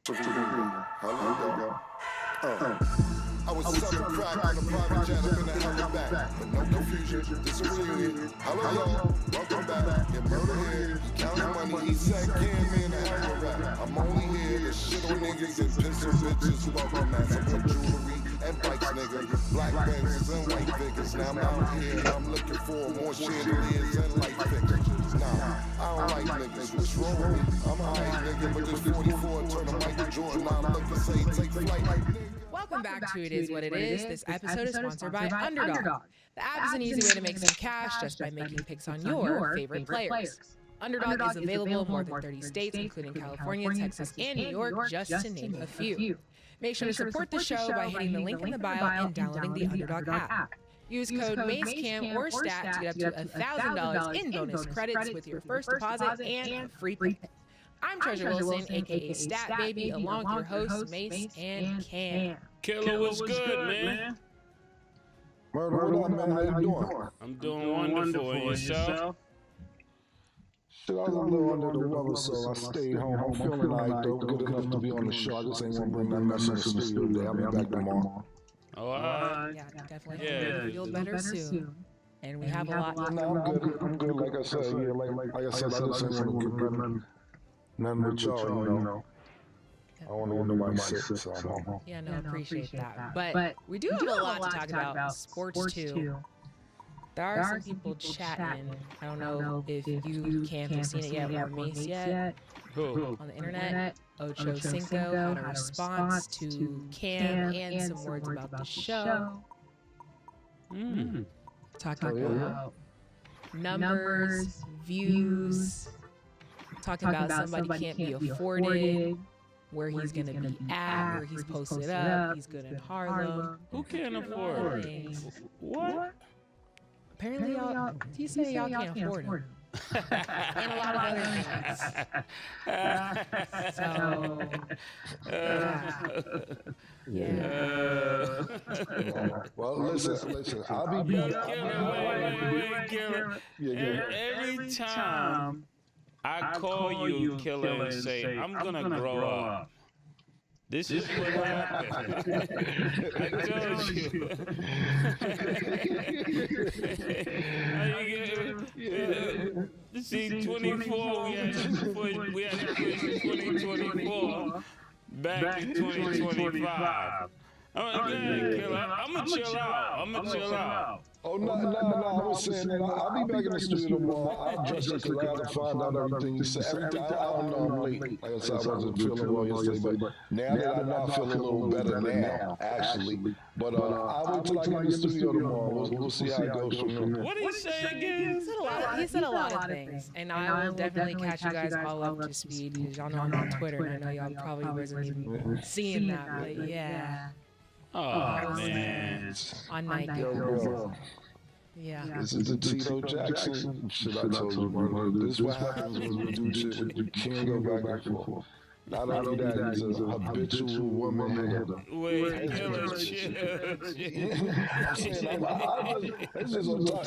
Hallelujah. I was selling crack on a private jet up in the Hellback. But no confusion, this a reunion. Hello, y'all. Welcome back. Get murder here. Counting money. He said, "Can me in the hell rap. I'm only here to shit on niggas and piss on bitches. Welcome, man. Some good jewelry and bikes, nigga. Black Benzes and white figures. Now I'm out here and I'm looking for more chandeliers and light figures. Nah, I don't like niggas. What's wrong with me? I'm high, nigga, but this 44 turn a Michael Jordan. Now I'm looking say take flight. Welcome back to It Is What It Is. This episode is sponsored by Underdog. The app is an easy way to make some cash just by making picks on your favorite players. Underdog is available in more than 30 states, including California, Texas, and New York, just to name a few. Make sure to support the show by hitting the link in the bio and downloading the Underdog app. Use code MACECAM or STAT to get up to $1,000 in bonus credits with your first deposit and a free pick. I'm Treasure Wilson, aka Stat Baby, along with your hosts Mace and Cam. Killer, what's good, man? Murder, what up, man? How you doing? I'm doing wonderful. And yourself? Shit, I was a little under the weather, so I stayed home. I'm feeling like though, good enough to be on the show. I just ain't gonna bring that mess in the studio today. I'll be back tomorrow. Oh, all right. Yeah, definitely. Yeah, feel better soon. And we have a lot. No, I'm good. I'm good. Like I said, yeah, like I said, I just ain't gonna get nothing with y'all, you know. I want to know nobody sick, so I'm home. Yeah, no, appreciate that. But we do have a lot to talk about. Sports too. There are some people chatting. I don't know if you can't have seen it yet or Mace yet. Who? On the internet, Ocho Cinco had a response to Cam and some words about the show. Talking about numbers, views, talking about somebody can't be afforded, where he's gonna be at, where he's posted up, he's good in Harlem. Who can't afford it? What? Apparently, y'all, he said y'all can't afford him. And a lot of other things. So, yeah. Well, listen. I'll be back. Every time I call you Killer and say, I'm gonna grow up. This is what happened. I told you. See, 24, we had to push 2024 back to 2025. I'm gonna chill out. Oh, no, I was saying that I'll be back in the studio tomorrow. I'll dress it because I got to find out everything you said. Everything, I don't know, I'm late. Like I said, I wasn't feeling well yesterday, but now that I know I feel a little better now, actually. But I'll wait till I get in the studio tomorrow. We'll see how it goes from there. What did he say again? He said a lot of things, and I will definitely catch you guys all up to speed because y'all know I'm on Twitter, and I know y'all probably wasn't even seeing that, but yeah. Oh, man. On Night Yo. Yeah. This is the Tito Jackson shit I told you, bro. This is what happens when we do shit. You can't go back and forth. Not only that, he's a habitual woman hitter. Wait, Killer, chill. I'm saying, it's just on top.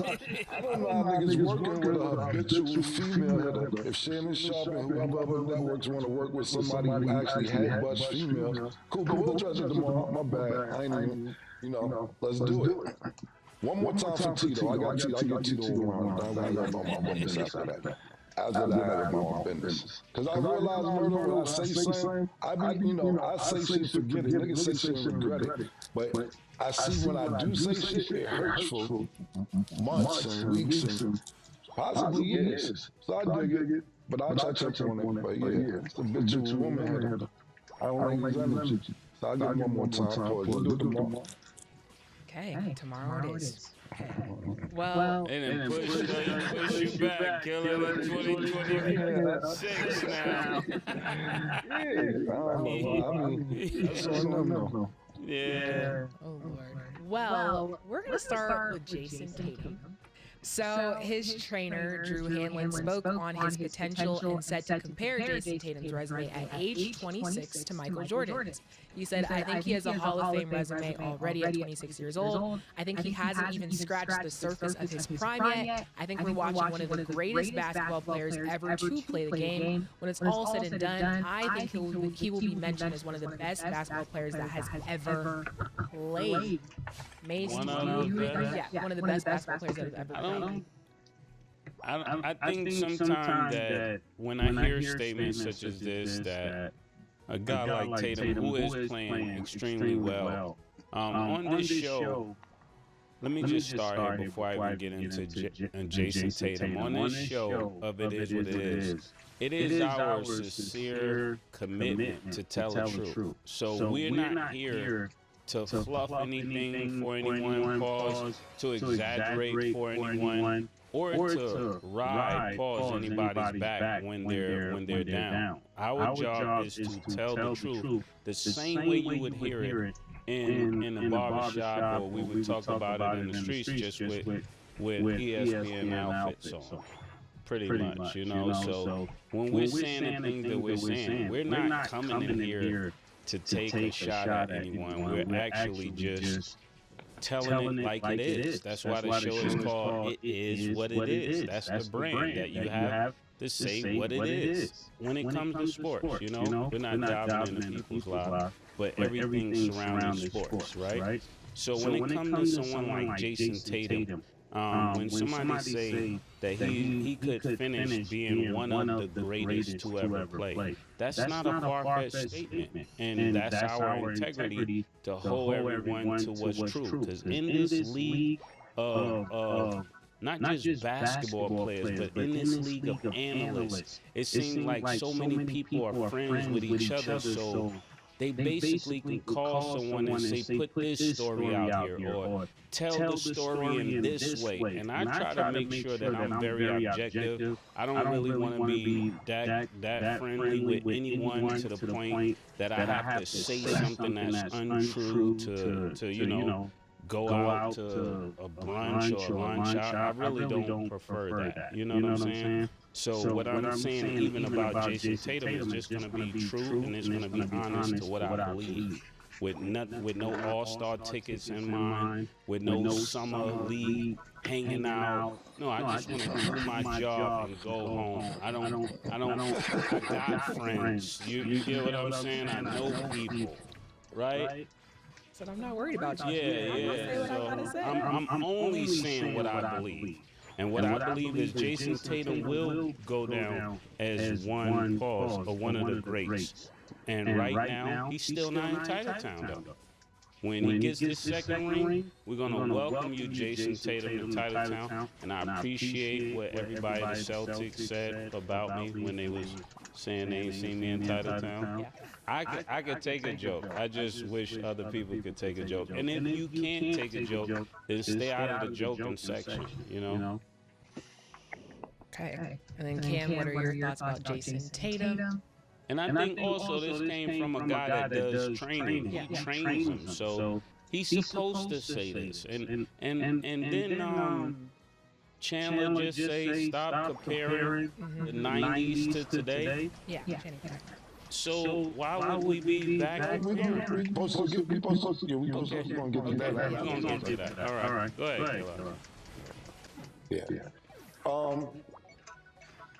I don't know how niggas working with a habitual female hitter. If Shannon Sharp and whoever other networks want to work with somebody who actually headbutts females, cool, but we'll judge it tomorrow. My bad. I ain't even, let's do it. One more time for Tito. I got Tito around. I got my business after that. After that, I have my own business. Because I realize, Murder, when I say something, I say shit, forget it. Niggas say shit and regret it. But I see when I do say shit, it hurts for months and weeks and possibly years. So I dig it. But I'll touch up on it. But yeah, it's a bitch woman hitter. I don't like his energy. So I'll give him one more time for it. We'll do it tomorrow. Okay, tomorrow it is. Well, and then push you back, Killer, 2026 now. That's all I know. Yeah. Oh, Lord. Well, we're going to start with Jason Tatum So his trainer, Drew Hanlon, spoke on his potential and said to compare Jason Tatum's resume at age 26 to Michael Jordan's. He said, I think he has a Hall of Fame resume already at 26 years old. I think he hasn't even scratched the surface of his prime yet. I think we're watching one of the greatest basketball players ever to play the game. When it's all said and done, I think he will be mentioned as one of the best basketball players that has ever played. Mason, one of the best basketball players that have ever played. I think sometimes that when I hear statements such as this, that a guy like Tatum, who is playing extremely well, on this show, let me just start here before I even get into Jason Tatum. On this show of It Is What It Is, it is our sincere commitment to tell the truth. So we're not here to fluff anything for anyone, pause, to exaggerate for anyone, or to ride, pause anybody's back when they're down. Our job is to tell the truth the same way you would hear it in the barbershop, or we would talk about it in the streets, just with ESPN outfits on. Pretty much, you know. So when we're saying the things that we're saying, we're not coming in here to take a shot at anyone. We're actually just telling it like it is. That's why the show is called It Is What It Is. That's the brand that you have to say what it is. When it comes to sports, you know, we're not diving into people's lives, but everything surrounding sports, right? So when it comes to someone like Jason Tatum, when somebody say that he could finish being one of the greatest to ever play, that's not a far-fetched statement, and that's our integrity to hold everyone to what's true. Because in this league of not just basketball players, but in this league of analysts, it seems like so many people are friends with each other, so they basically can call someone and say, put this story out here, or tell the story in this way. And I try to make sure that I'm very objective. I don't really want to be that friendly with anyone to the point that I have to say something that's untrue to you know, go out to a brunch or lunch. I really don't prefer that. You know what I'm saying? So what I'm saying even about Jason Tatum is just going to be true, and it's going to be honest to what I believe. With no all-star tickets in mind, with no summer league hanging out. No, I just want to do my job and go home. I got friends. You get what I'm saying? I know people, right? Said I'm not worried about you. Yeah. So I'm only saying what I believe. And what I believe is Jason Tatum will go down as one of the greats. And right now, he's still not in Titletown, though. When he gets this second ring, we're going to welcome you, Jason Tatum, to Titletown. And I appreciate what everybody at the Celtics said about me when they was saying they ain't seen me in Titletown. I could take a joke. I just wish other people could take a joke. And if you can't take a joke, then stay out of the joking section, you know? Okay. And then Cam, what are your thoughts about Jason Tatum? And I think also this came from a guy that does training. He trains them, so he's supposed to say this. And then Chandler just say stop comparing the 90s to today. Yeah. So why would we be back? We're going to get to that. All right. Go ahead. Yeah.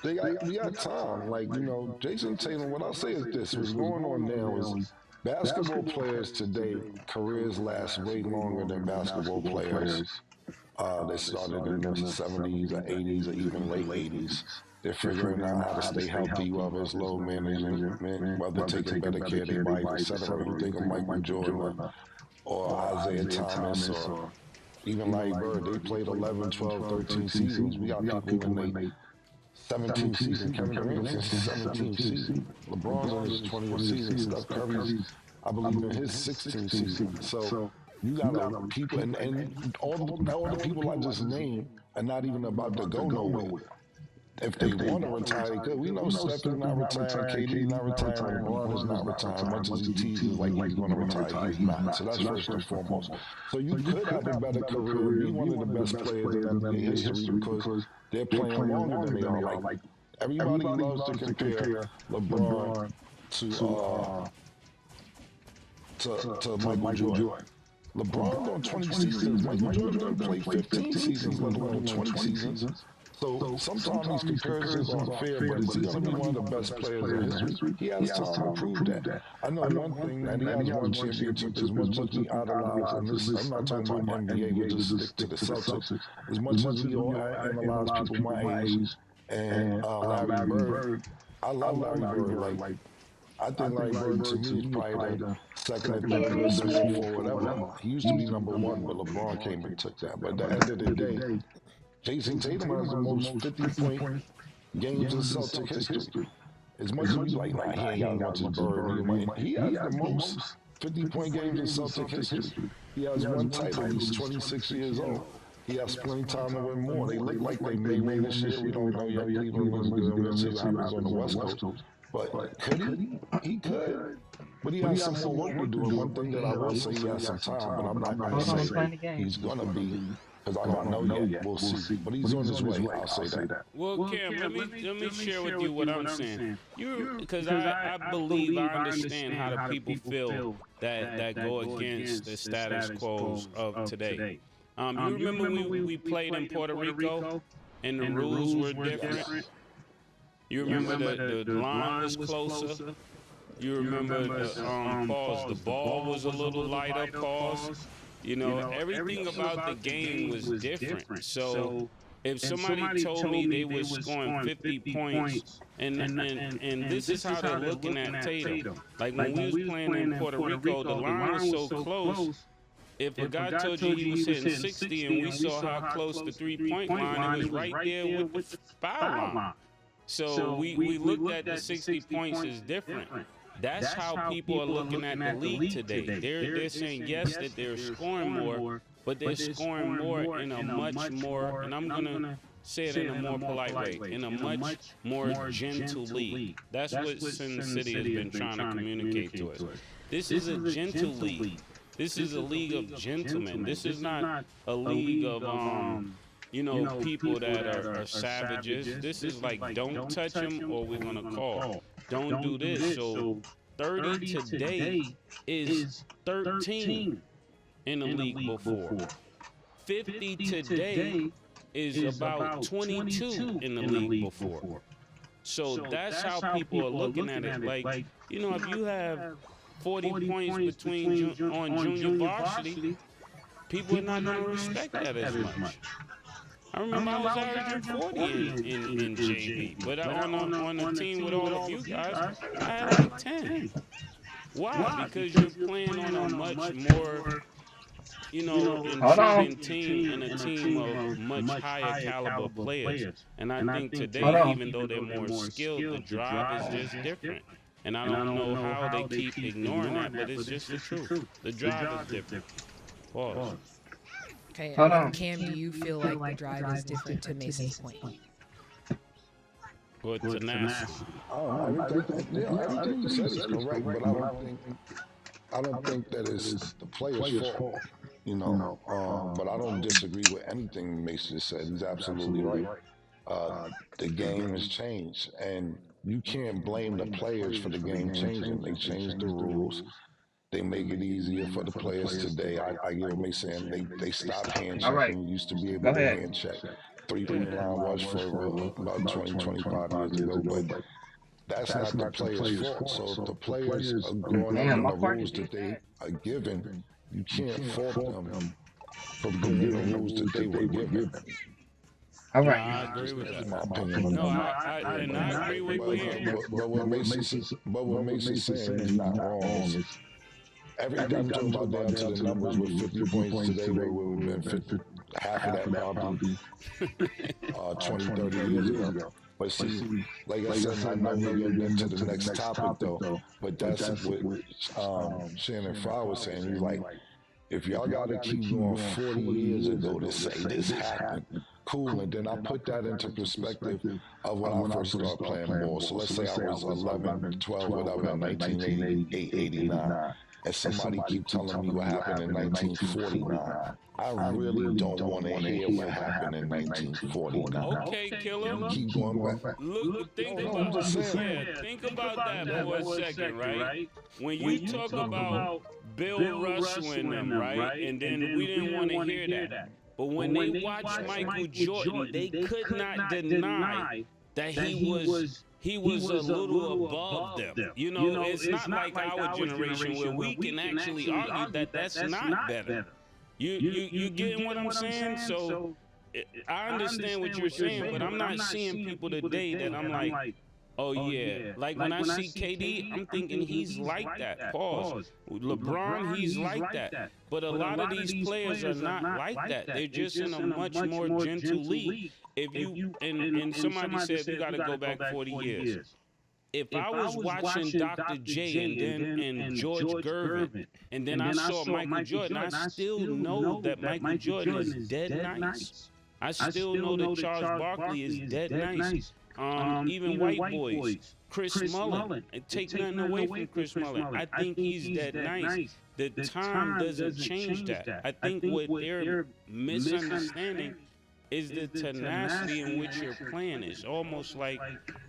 We got time. Like, you know, Jason Tatum, what I'll say is this. What's going on now is basketball players today, careers last way longer than basketball players. They started in the 70s or 80s or even late 80s. They're figuring out how to stay healthy, whether it's load management, whether taking better care of their bodies, etc. You think of Michael Jordan or Isaiah Thomas or even Larry Bird. They played 11, 12, 13 seasons. We got people in their 17th season. Kevin Durant's 17th season. LeBron's in his 20th season. Steph Curry's, I believe, in his 16th season. So you got people, and all the people I just named are not even about to go nowhere. if they want to retire, they could. We know Steph is not retiring, KD not retiring, LeBron is not retiring. Much as he teases like he's going to retire, he's not. So that's first and foremost. So you could have a better career, be one of the best players in NBA history because they're playing longer than they are. Like everybody loves to compare LeBron to Michael Jordan. LeBron on 20 seasons. Michael Jordan played 15 seasons, let alone 20 seasons. So sometimes these comparisons aren't fair, but is he going to be one of the best players in history? He has time to prove that. I know one thing, and he has won championship as much as we idolize, and this, I'm not talking about NBA, we'll just stick to the Celtics. As much as we all analyze people my age and Larry Bird, I love Larry Bird. Like, I think Larry Bird to me is probably the second or third best small forward ever. He used to be number one, but LeBron came and took that. But at the end of the day, Jason Tatum has the most 50-point games in Celtic history. As much as we like, nah, he ain't got much as Bird. He has the most 50-point games in Celtic history. He has one title. He's 26 years old. He has plenty time to win more. They look like they may win this year. We don't know yet. Cleveland was good. We'll see what happens on the West Coast. But could he? He could. But he has some more work to do. And one thing that I will say, he has some time, but I'm not going to say he's going to be, because I don't know yet. We'll see. But he's on his way. I'll say that. Well, Cam, let me share with you what I'm saying. Because I believe I understand how the people feel that go against the status quo of today. You remember when we played in Puerto Rico and the rules were different? You remember the line was closer? You remember the ball was a little lighter, pause? You know, everything about the game was different. So if somebody told me they were scoring 50 points, and this is how they're looking at Tatum. Like when we was playing in Puerto Rico, the line was so close. If a guy told you he was hitting 60 and we saw how close the three-point line, it was right there with the foul line. So we looked at the 60 points as different. That's how people are looking at the league today. They're saying, yes, that they're scoring more, but they're scoring more in a much more, and I'm going to say it in a more polite way, in a much more gentle league. That's what Sin City has been trying to communicate to us. This is a gentle league. This is a league of gentlemen. This is not a league of people that are savages. This is like, don't touch them or we're going to call. Don't do this. So 30 today is 13 in the league before. 50 today is about 22 in the league before. So that's how people are looking at it. Like, if you have 40 points on junior varsity, people are not going to respect that as much. I remember I was averaging 40 in JV, but on a team with all of you guys, I had like 10. Why? Because you're playing on a much more, intriguing team and a team of much higher caliber players. And I think today, even though they're more skilled, the drive is just different. And I don't know how they keep ignoring that, but it's just the truth. The drive is different. Pause. Okay, Cam, do you feel like the drive is different to Mason's point? But tenacity. Everything you said is correct, but I don't think that is the player's fault. But I don't disagree with anything Mason said. He's absolutely right. The game has changed, and you can't blame the players for the game changing. They changed the rules. They make it easier for the players today. I hear what saying. They stopped hand checking. You used to be able to hand check. 3-point line was for about 20, 25 years ago, but that's not the players' fault. So if the players are going under the rules that they are given, you can't fault them for going the rules that they were given. All right. I agree with that. My opinion. No, I agree with you. But what Mason's saying is not wrong. Everything talking about down to the numbers with 50 points today, where we would have been 50, half of that probably 20, 30 years ago. But see, like I said, I know we're going to get to the next topic though, but that's what Shannon Fry was saying. He's like, if y'all got to keep going 40 years ago to say this happened, Cool, and then I put that into perspective of when I first started playing ball. So let's say I was 11, 12, whatever, in 1988, 89. And somebody keep telling me what happened in 1949. I really don't want to hear what happened in 1949. Okay, Killer. Keep going back. Look, think No, about I'm just saying. yeah, think about that for a second, right? When you talk about Bill Russell and them, right? And then we didn't want to hear that. But when they watched Michael Jordan, they could not deny that he was a little above them. You know, it's not like our generation where we can actually argue that that's not better. You getting what I'm saying? So I understand what you're saying, but I'm not seeing people today that I'm like, oh yeah. Like when I see KD, I'm thinking he's like that. Pause. LeBron, he's like that. But a lot of these players are not like that. They're just in a much more gentle league. If you and somebody said you got to go back 40 years. If I was watching Dr. J and George Gervin, and then I saw Michael Jordan, I still know that Michael Jordan is dead nice. I still know that Charles Barkley is dead nice. Even white boys, Chris Mullin, and take nothing away from Chris Mullin. I think he's dead nice. The time doesn't change that. I think what they're misunderstanding is the tenacity in which you're playing. It's almost like,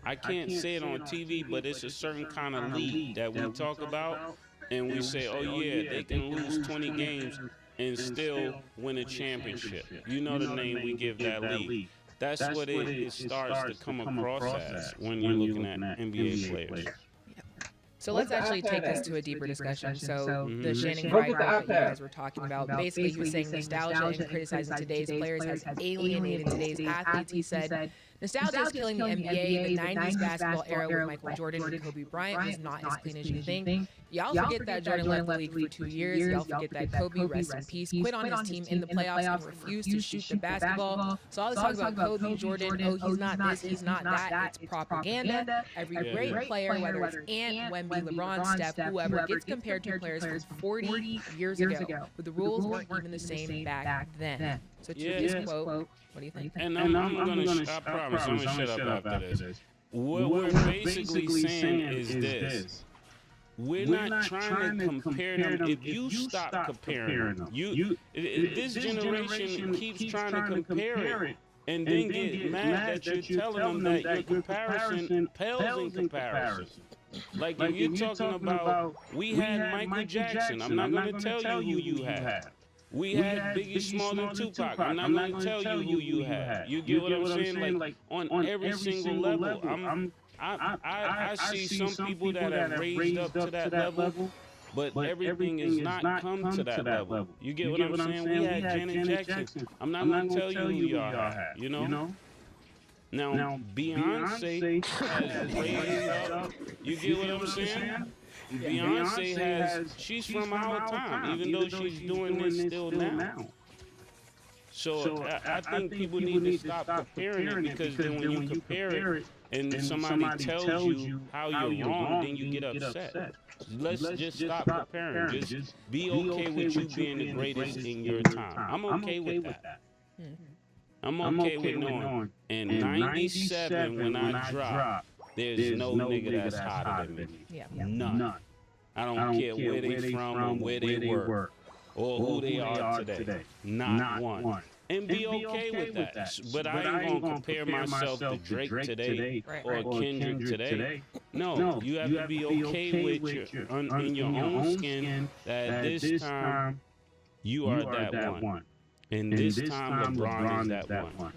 I can't say it on TV, but it's a certain kind of league that we talk about, and we say, oh yeah, they can lose 20 games and still win a championship. You know the name we give that league. That's what it starts to come across as when you're looking at NBA players. So let's actually take this to a deeper discussion. So the Shannon Fry graph that you guys were talking about, basically he was saying nostalgia and criticizing today's players has alienated today's athletes. He said, nostalgia is killing the NBA. The 90s basketball era with Michael Jordan and Kobe Bryant was not as clean as you think. Y'all forget that Jordan left the league for 2 years. Y'all forget that Kobe, rest in peace, quit on his team in the playoffs and refused to shoot the basketball. So all this talk about Kobe, Jordan, oh, he's not this, he's not that, it's propaganda. Every great player, whether it's Ant, Wemby, LeBron, Steph, whoever, gets compared to players from 40 years ago, but the rules weren't even the same back then. So to this quote, what do you think? And I'm gonna, I promise, I'm gonna shut up after this. What we're basically saying is this. We're not trying to compare them. If you stop comparing them, this generation keeps trying to compare it and then get mad that you're telling them that your comparison pales in comparison. Like if you're talking about, we had Michael Jackson. I'm not going to tell you who you had. We had Biggie Smalls and Tupac. I'm not going to tell you who you had. You get what I'm saying? Like on every single level, I see some people that have raised up to that level, but everything has not come to that level. You get what I'm saying? We had Janet Jackson. I'm not going to tell you who y'all had, you know? Now, Beyonce has raised up. You get what I'm saying? Beyonce she's from our time, even though she's doing this still now. So I think people need to stop comparing it, because then when you compare it and somebody tells you how you're wrong, then you get upset. Let's just stop comparing. Just be okay with you being the greatest in your time. I'm okay with that. I'm okay with knowing in 97 when I dropped, there's no nigga that's hotter than me. Yeah. None. I don't care where they from or where they work or who they are today. Not one. And be okay with that. But I ain't gonna compare myself to Drake today or Kendrick today. No, you have to be okay with in your own skin that this time you are that one. And this time LeBron is that one.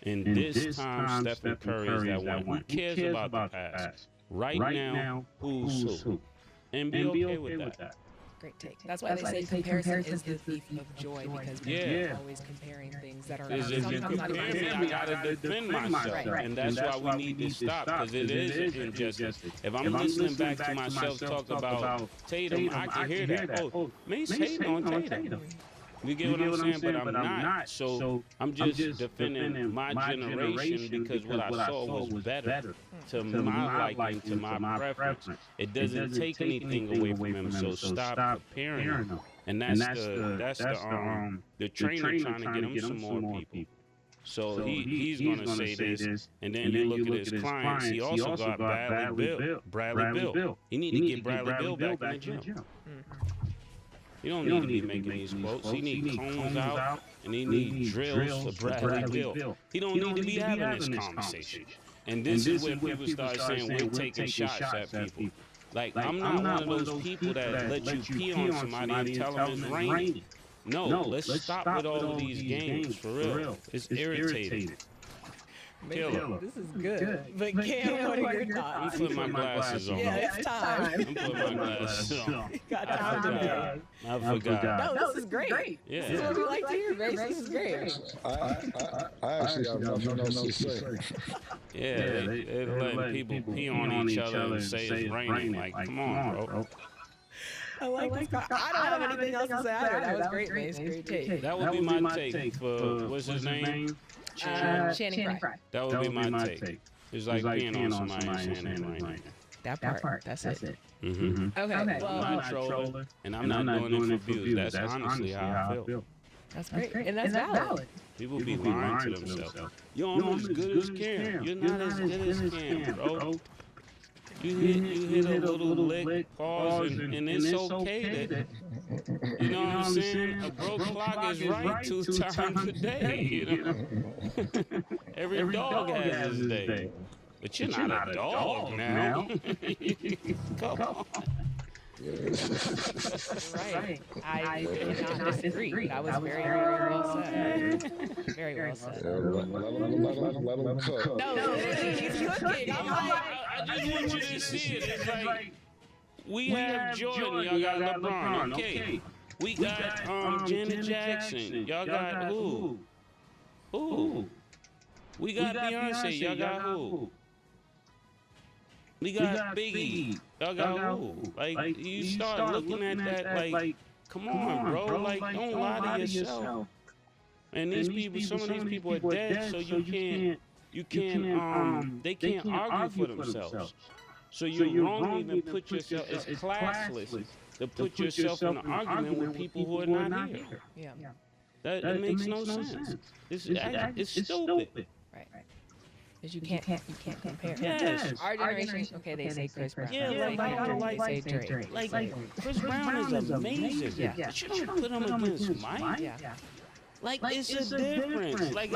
And this time Stephen Curry is that one. Who cares about the past? Right now, who's who? And be okay with that. Great take. That's why they say comparison is the thief of joy, because we're always comparing things that are not. If you compare me, I gotta defend myself, and that's why we need to stop, because it is injustice. If I'm listening back to myself talk about Tatum, I can hear that. Oh, Mace hating on Tatum. You get what I'm saying? But I'm not. So I'm just defending my generation, because what I saw was better to my liking, to my preference. It doesn't take anything away from him. So stop comparing him. And that's the trainer trying to get him some more people. So he's gonna say this, and then you look at his clients. He also got Bradley Bill. He need to get Bradley Bill back in the gym. He don't need to be making these quotes. He need cones out, and he need drills for Bradley Bill. He don't need to be having this conversation. And this is where people start saying we're taking shots at people. Like, I'm not one of those people that let you pee on somebody and tell them it's raining. No, let's stop with all of these games, for real. It's irritating. Killer. This is good. But Cam, what are your thoughts? I'm putting my glasses on. Yeah, it's time. I'm putting my glasses on. Got time. I forgot. No, this is great. Yeah. This is what we like to hear, Grace. This is great. I actually have nothing else to say. Yeah, they're letting people pee on each other and say it's raining. Like, come on, bro. I like this. I don't have anything else to say either. That was great, Grace. Great take. That would be my take for, what's his name? Channing Frye. That would be my take. It's like peeing on somebody and saying it's raining. That part. That's it. Mm-hmm. Okay. I'm not trolling, and I'm not doing it for views. That's honestly how I feel. That's great. And that's valid. People be lying to themselves. Yo, I'm as good as Cam. You're not as good as Cam, bro. You hit a little lick, pause, and it's okay that, you know what I'm saying? A broke clock is right 2 times a day, you know? Every dog has his day. But you're not a dog now. Come on. Right. I cannot disagree. That was very, very well said. Very well said. Let him cook. No, he's cooking. I'm like, I just want you to see it. It's like, we have Jordan, y'all got LeBron, okay. We got Janet Jackson, y'all got who? Who? We got Beyonce, y'all got who? We got Biggie, y'all got who? Like, you start looking at that, like, come on, bro, like, don't lie to yourself. And these people, some of these people are dead, so they can't argue for themselves. So you're wrong to even put yourself, it's classless to put yourself in an argument with people who are not here. yeah. That makes no sense. It's stupid. Right. Because you can't compare. Yes. Our generation, okay, they say Chris Brown. Yeah, like say Drake. Like, Chris Brown is amazing. Yeah. But you don't put him against Mike. Yeah. Like, it's a difference. Like,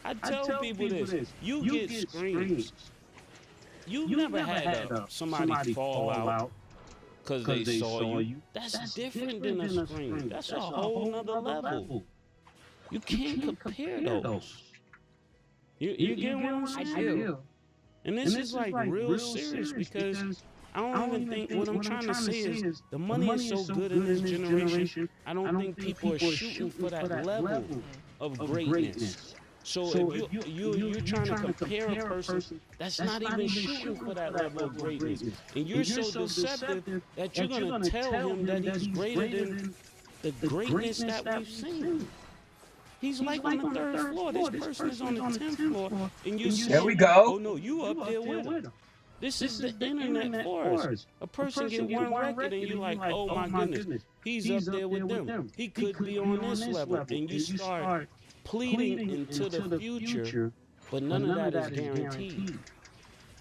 I tell people this. You get screams. You never had somebody fall out because they saw you. That's different than a scream. That's a whole nother level. You can't compare those. You get what I'm saying? I do. And this is like real serious because I don't even think what I'm trying to say is the money is so good in this generation. I don't think people are shooting for that level of greatness. So if you're trying to compare a person that's not even shooting for that level of greatness, and you're so deceptive that you're going to tell him that he's greater than the greatness that we've seen. He's like on the 3rd floor. This person is on the 10th floor, and you say, "There we go." Oh no, you up there with him. This is the internet for us. A person get one record, and you're like, "Oh my goodness, he's up there with them. He could be on this level," and you start pleading into the future, but none of that is guaranteed.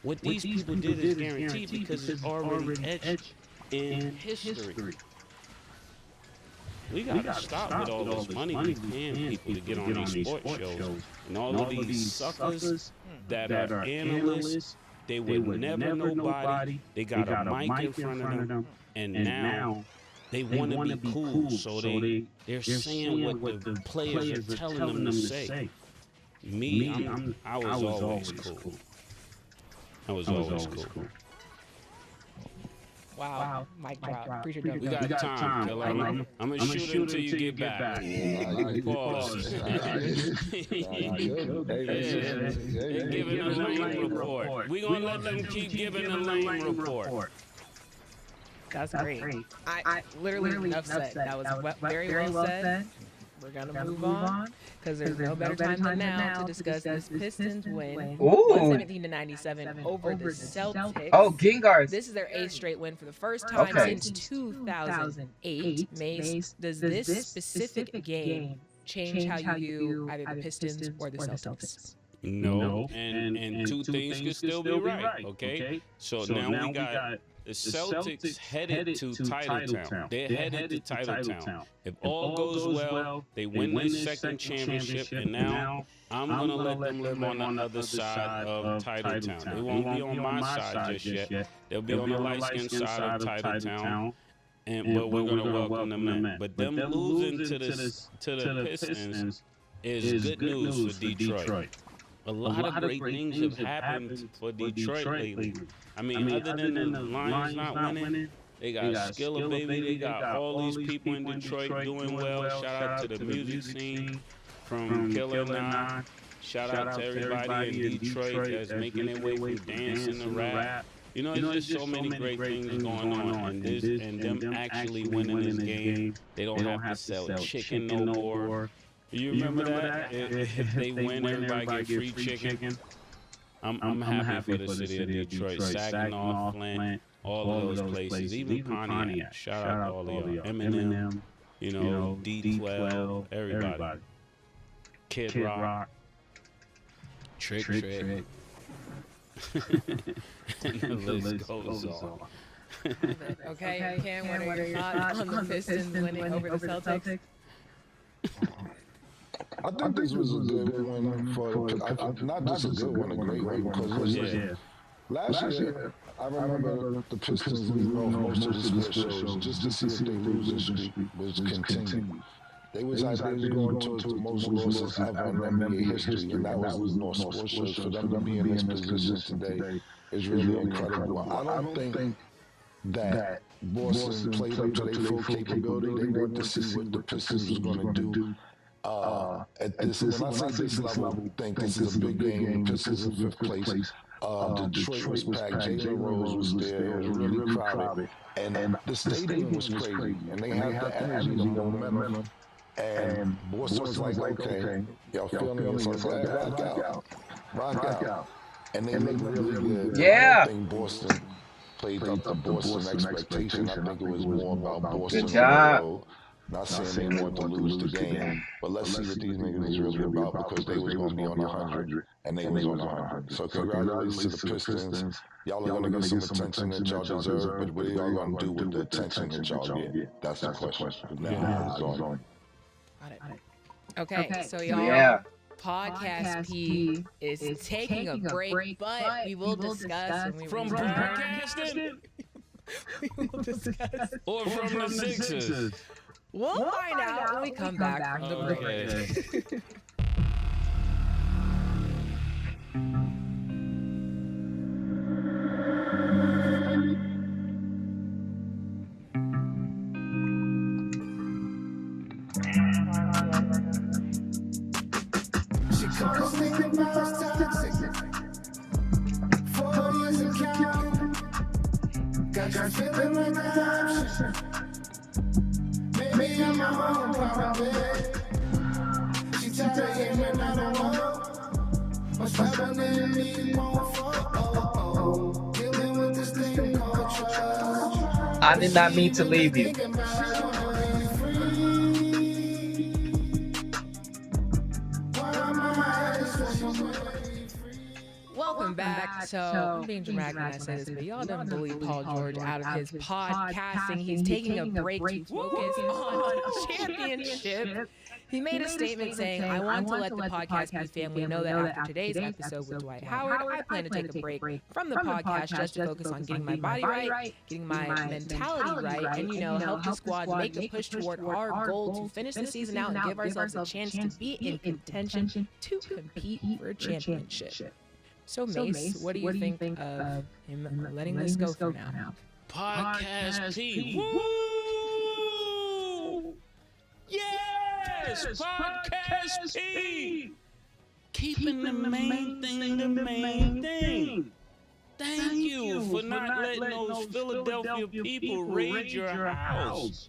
What these people did is guaranteed because it's already etched in history. We gotta stop with all this money we paying people to get on these sports shows. And all of these suckers that are analysts, they would never nobody. They got a mic in front of them. And now they want to be cool. So they're saying what the players are telling them to say. I was always cool. I was always cool. Wow. Mic drop. Preacher done. We got time. I'm going to shoot until you get back. Pause. Giving a lame report. We're going to let them keep giving a lame report. That's great. I literally enough said. That was very well said. We're going to move on because there's no better time than now to discuss this Pistons win 117-97 over the Celtics. Oh, Gingars. This is their 8th straight win for the first time since 2008. Mace, does this specific game change how you view either the Pistons or the Celtics? No, and two things could still be right. Okay, so now we got the Celtics headed to Titletown. They're headed to Titletown. If all goes well, they win their second championship, and now I'm gonna let them live on the other side of Titletown. They won't be on my side just yet. They'll be on the light-skinned side of Titletown. But we're gonna welcome them in. But them losing to the Pistons is good news for Detroit. A lot of great things have happened for Detroit lately. I mean, other than the Lions not winning, they got Skilla Baby. They got all these people in Detroit doing well. Shout out to the music scene from Killer 9. Shout out to everybody in Detroit that's making their way from dancing to rap. You know, there's just so many great things going on, and them actually winning this game. They don't have to sell chicken no more. You remember that? If they win, everybody get free chicken. I'm happy for the city of Detroit, Saginaw, Flint, all of those places, even Pontiac. Shout out to all of y'all. Eminem, you know, D12, everybody. Kid Rock, Trick. And the list goes on. Okay, Cam, what are your thoughts on the Pistons winning over the Celtics? I think this was a good one for not just a good one, a great one, because last year I remember the Pistons leaving off most of the split shows just to see if their losing streak was continued. They was going towards the most losses ever in NBA history, and that was losing all sports shows. For them to be in this position today is really incredible. I don't think that Boston played up to their full capability. They wanted to see what the Pistons was going to do. At this, when I say this level, I think this is a big game. Pistons in fifth place. Detroit was packed. Jalen Rose was there. It was really crowded, and the stadium was crazy. And they had the energy, the momentum. And Boston was like, okay, y'all feeling it? So rock out. And they looked really good. Yeah. I think Boston played up to Boston's expectation. I think it was more about Boston. Good job. Not saying they want to lose the game, but let's see what these niggas is really about, because they was going to be on 100, and they was on 100. So congratulations to the Pistons. Y'all are going to get some attention that y'all deserve, but what are y'all going to do with the attention that y'all get? That's the question. Got it. Okay, so y'all, Podcast P is taking a break, but we will discuss when we From podcasting? We will discuss. Or from the Sixers? We'll find out when we come back from the break. Okay. She called us thinking about toxic. 4 years and counting. Got you feeling like an option. Maybe I'm my own problem. She tired of hearing I don't know what's happening. Me won't fall. Dealing with this thing called trust. I did not mean to leave you. Welcome back. So, I'm being dramatic when I say this, but y'all done bullied Paul George out of his podcasting. He's taking a break to focus on championship. He made a statement saying, I want to let the Podcast P family know that after today's episode with Dwight Howard, I plan to take a break from the podcast just to focus on getting my body right, getting my mentality right, and, help the squad make a push toward our goal to finish the season out and give ourselves a chance to be in contention to compete for a championship. So, Mace, what do you think of him letting this go for now? Podcast P. Woo! Yes! Podcast P! Keeping the main thing the main thing. Thank you for not letting those Philadelphia people raid your house.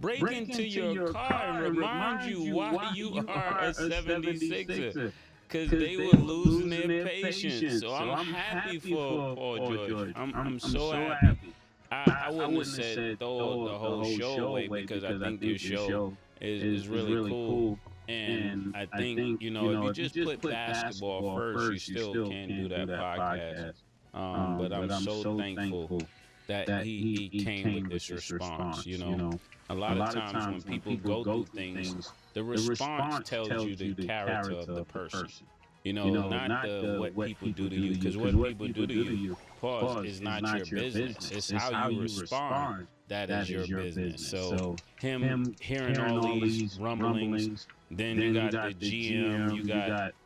Break into your car and remind you why you are a 76er. Because they were losing their patience. So I'm happy for Paul George. I'm so happy. I wouldn't have said throw the whole show away, because I think this show is really cool. And I think, you know, if you just put basketball first, you still can't do that podcast. But I'm so thankful that he came with this response. You know, a lot of times when people go through things, the response tells you the character of the person. You know, not what people do to you, because what people do to you, pause, is not your business. It's how you respond that is your business. So him hearing all these rumblings, then you got the GM,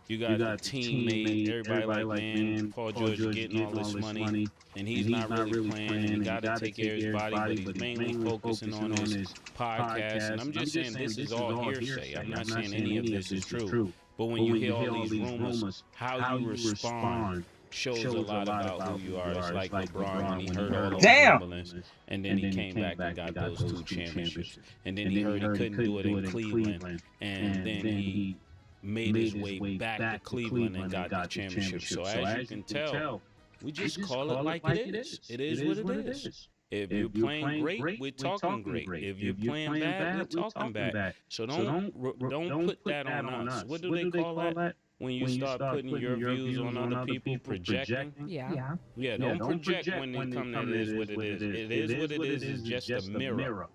you got the teammate, everybody like, man, Paul George is getting all this money, and he's not really playing, and he got to take care of his body, but he's mainly focusing on his podcast. And I'm just saying this is all hearsay. I'm not saying any of this is true. But when you hear all these rumors, how you respond shows a lot about who you are. It's like LeBron when he heard all those rumblings, and then he came back and got those 2 championships. And then he heard he couldn't do it in Cleveland, and then he made his way back to Cleveland and got the championship. So as you can tell, we just call it like it is. It is what it is. If you're playing great, we're talking great. If you're playing bad, we're talking bad. So don't put that on us. What do they call that? When you start putting your views on other people, projecting? Yeah. Don't project when they come to it is what it is. It is what it is. It's just a mirror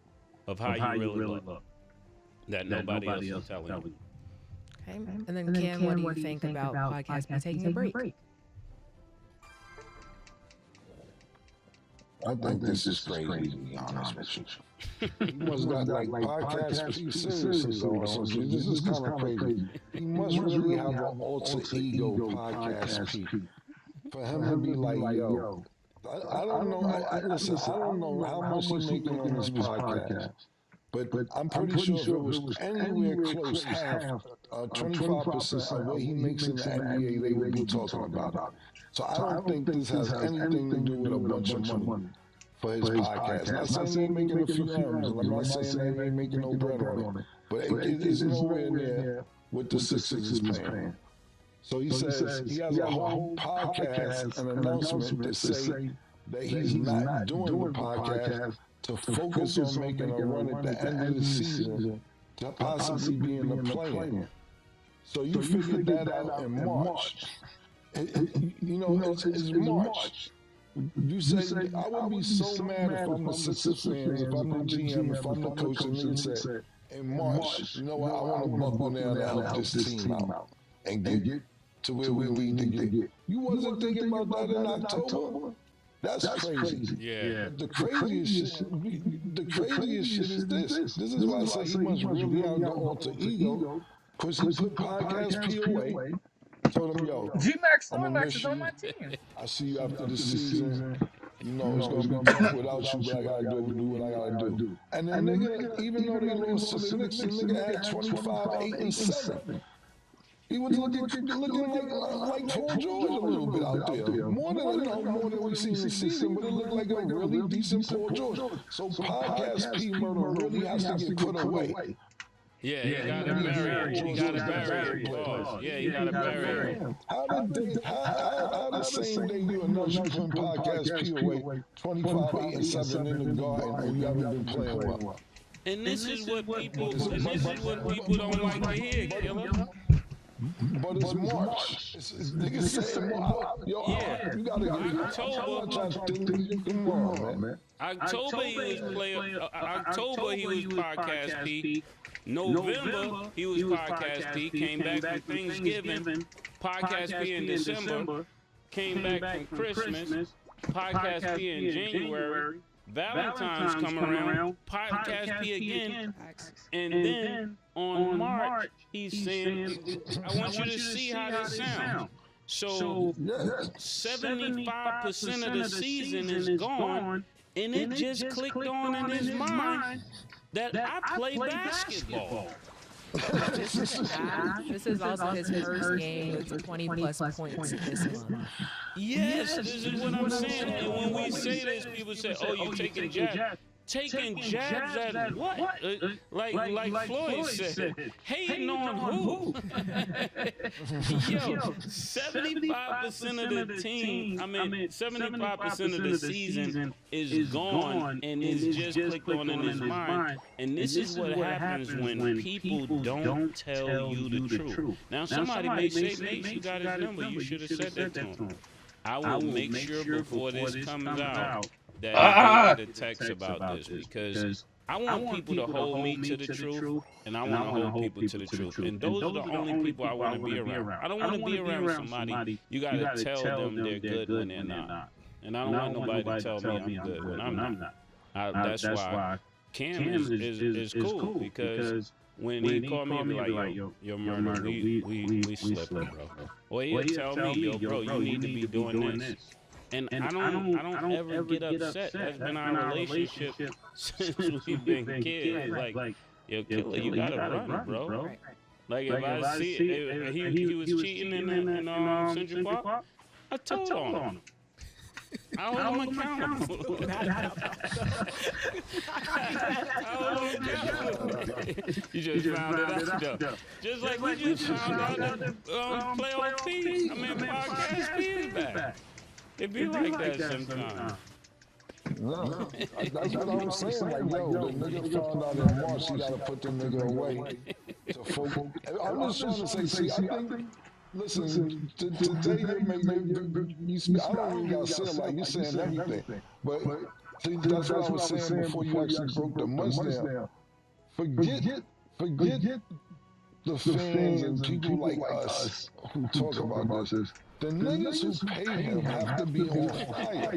of how you really look that nobody else is telling you. Okay. And then Cam, what do you think about podcasts taking a break? I think this is crazy, to be honest with you. He must not like podcasts seriously, though. So this is kind of crazy. He must really have an alter ego podcast Pete. For him to be like, yo, I don't know. Listen, I don't know how much he's making on this podcast. But I'm pretty sure if it was anywhere close, half, 25% of what he makes in the NBA, they would be talking about it. So I don't think this has anything to do with a bunch of money for his podcast. Not saying they're making a few M's, and I'm not saying they ain't making no bread on it. But it is nowhere near what the Sixers is paying. So he says he has a whole podcast, an announcement to say that he's not doing the podcast to focus on making a run at the end of the season to possibly be in the play-in. So you figured that out in March. You know, it's March. You say, I would be so mad if I'm the Sixers fans, if I'm the GM, if I'm the coach, and nigga said, in March, you know what, I want to buckle down and help this team out and get to where we need to get. You wasn't thinking about that in October? That's crazy. Yeah. The craziest shit is this. This is why I say he must really have the alter ego, because he put Podcast P away. Told him, yo, G-Max Stormax is on my team. I see you after the season. You know, it's going to be tough without you, but I got to do what I got to do. And then nigga, even though they lost to the Knicks, the nigga had 25, 8, and 7. He was looking like Paul George a little bit out there. More than we've seen this season, but it looked like a really decent Paul George. So Podcast P murder really has to get put away. Yeah, you gotta bury it. You gotta bury it. Pause. Yeah, you gotta bury it. How the same day you announce you putting Podcast P away, 25, 8, and 7 in the garden, and you haven't been playing well? And this is what people don't like to hear, Killer. But it's March. Niggas saying March. Yo, Yeah. you gotta get Come on, man. October he was Podcast P. November he was Podcast P. Came back from Thanksgiving. Podcast P in December. Came back from Christmas. Podcast P in January. Valentine's come around. Podcast P again. And then on March he's saying, I want you to see how this sounds. So 75% of the season is gone, and it just clicked on in his mind that I play basketball. This is also his first game with 20-plus points this month. Yes, this is what I'm saying. And when we say this, people say, oh, you taking Jack. taking jabs at what? Like Floyd said, hating on who? Yo, 75% of the team, 75% of the season is gone and is just clicked on in his mind. And this is what happens when people don't tell you the truth. Now, somebody may say, Mace, you got his number. You should have said that to him. I will make sure before this comes out that I get a text about this, because I want people to hold me to the truth, and I want to hold people to the truth. And those are the only people I want to be around. I don't want to be around somebody you got to tell them they're good when they're not. And I don't want nobody to tell me I'm good when I'm not. That's why Cam is cool, because when he called me, he'd be like, yo, Murder, we slipping, bro. Or he'll tell me, yo, bro, you need to be doing this. And I don't ever get upset. That's been our relationship since we've been kids. Like, yo, Killer, you gotta run, bro. Like, if I see he was cheating in Central Park, I told on him. I hold him accountable. You just found it out, though. Just like we just found out that playoff P, podcast P is back. It be like that sometimes. No, that's what I was saying. Like, yo, the nigga found out in March, he gotta put the nigga away to focus. I'm just trying to say, see, I think, listen, today you make, I don't even gotta say it like you saying everything, but see, that's what I was saying before you actually broke the must down. Forget the fans and people like us who talk about this. The niggas who pay him have to be on fire.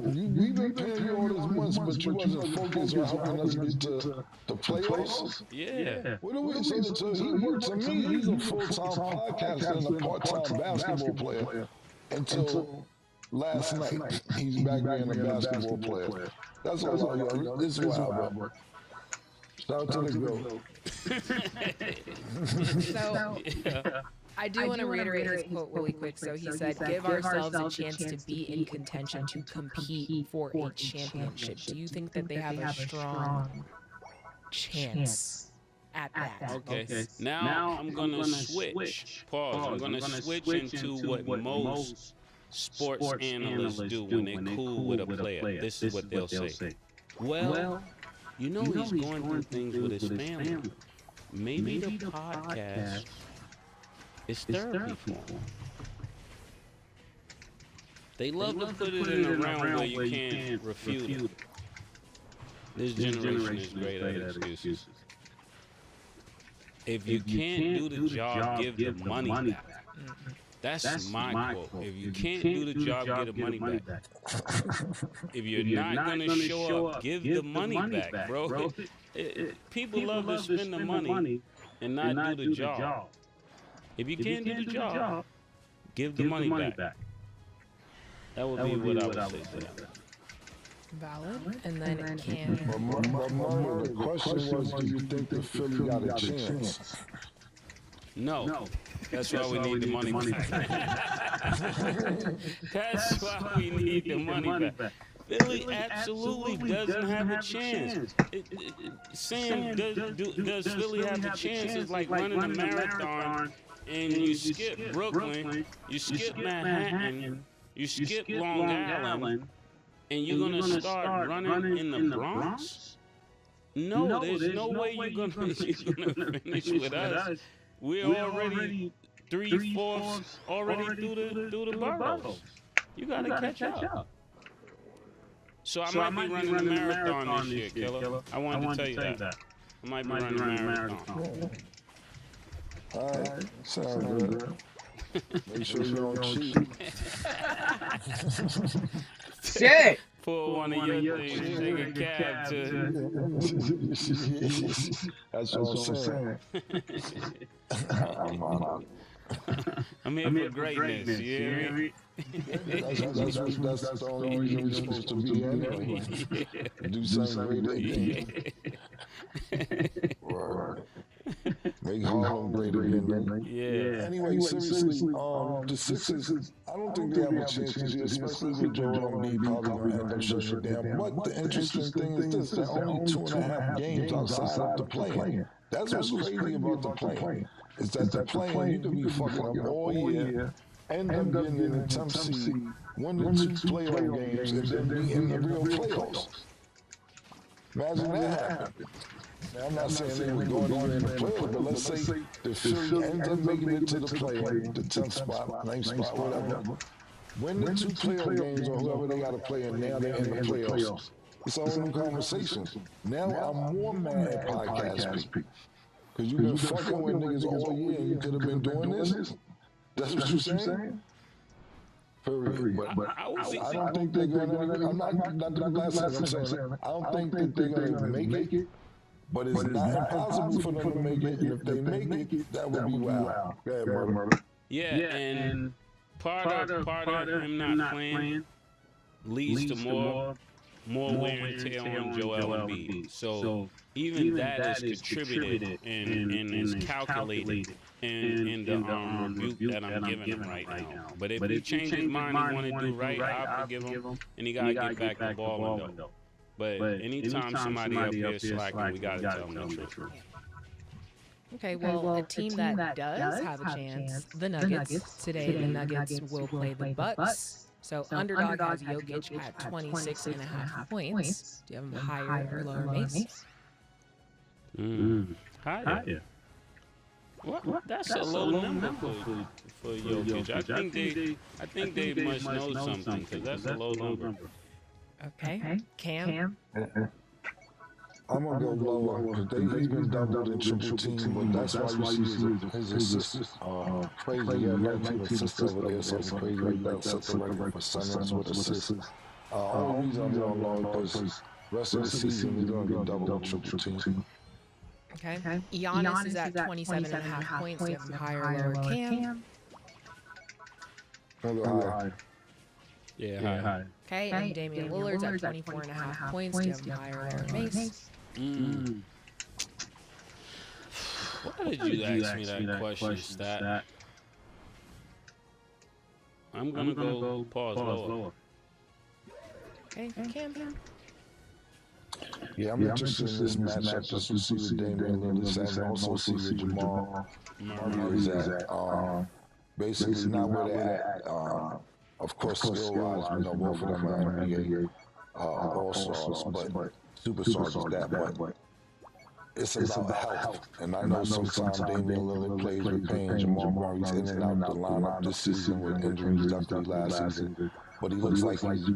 We've been paying you all this months, but you wasn't focused on helping us get to the playoffs. Yeah. What do we say to? He works to me. He's a full-time podcaster and a part-time basketball player. Until last night, he's back being a basketball player. That's all I got. This is what I work. Shout out to the girl. So, I do want to reiterate his quote really quick. So he said, give ourselves a chance to be in contention to compete for a championship. Do you think that they have a strong chance at that? Okay. Now I'm going to switch. Pause. I'm going to switch into what most sports analysts do when they're cool with a player. This is what they'll say. Well, you know he's going through things with his family. Maybe the podcast is therapy for him. They love to put it in a realm where you can't refute it. This generation is great at excuses. If you can't do the job, give the money back. That's my quote. If you can't do the job, get the money back. If you're not going to show up, give the money back, bro. People love to spend the money and not do the job. If you can't do the job, give the money back. That would be what I would say to that. Valid. And then it can. The question was, do you think the Philly got a chance? No. That's why we need the money back. That's why we need the money back. Philly absolutely doesn't have a chance. Saying does Philly have a chance is like running a marathon and you skip Brooklyn, you skip Manhattan, you skip Long Island, and you're going to start running in the Bronx? No, there's no way you're going to finish with us. We're already 3/4 already through the boroughs. You got to catch up. So I might be running a marathon this year, Killer. I wanted to tell you that. I might be running a marathon. All right, sounds good. Make sure you don't cheat. Shit! Pull one of your things, take a cab to. That's what I'm saying. I'm here for greatness. You hear me? That's the only reason we're supposed to be anyway. Do something great again. Right. Make Harlem great again. Yeah. Anyway, seriously, the Sixers, I don't think they have a chance this year, especially with Joel Embiid probably going to end up shutting it down. But the interesting thing is this, they're only 2.5 games outside of the play-in. That's what's crazy about the play-in, is that the play-in, you can be fucking up all year, end up getting in the 10th seed, win the 2 playoff games, and then be in the real playoffs. Imagine that happened. Now, I'm not saying they were going to win the playoffs, but let's say the Philly ends up making it to the play-in, the 10th spot, 9th spot, whatever. Win the 2 playoff games or whoever they got to play in, now they're in the playoffs. It's a whole new conversation. Now I'm more mad at Podcast P. Because you've been fucking with niggas all year and you could have been doing this. That's what you're saying? Period. But I don't think they're going to, I'm not the last thing I'm saying. I don't think that they're going to make it. But it's not impossible for them to make it. And if they make it, that would be wild. Go ahead, murder. Yeah, and part of him not playing leads to more wear and tear on Joel Embiid. So even that is contributed and is calculated in the rebuke that I'm giving him right now. But if he changes his mind and want to do right, I'll forgive him, and he got to get back the ball though. But anytime somebody up here slacking, we got to tell them the truth. Okay, well, a team that does have a chance, the Nuggets. Today, the Nuggets will play the Bucks. So underdog has Jokic at 26.5 points. Do you have him higher or lower, Mace? Higher. What? That's a low number for Jokic. I think they must know something, because that's a low number. Okay. Cam? I'm going to go lower. He's been doubled in triple team, but that's why you see his assists crazy. He had 19 assists over there, so it's crazy like that. Sets a record for Simmons with assists. Only reason I'm going low because rest of the season he's going to get doubled in triple team. Okay. Giannis is at 27.5 points. Do you have him higher or lower, Cam? A little higher. Yeah, high. Okay, and Damian Lillard's at 24.5 points. Do you have him higher or lower, Mace? Why did you ask me that question, Stat? I'm gonna go pause lower. Okay, Cam? Yeah, I'm interested in this matchup just to see what Damian Lillard and also see where Jamal Murray is at. Basically, not where they're at. Of course, skill-wise, we know both of them are NBA all-stars, but superstars is that. But it's about health. And I know sometimes Damian Lillard plays with pain. Jamal Murray's in and out the lineup this season with injuries, definitely last season. But he looks like he's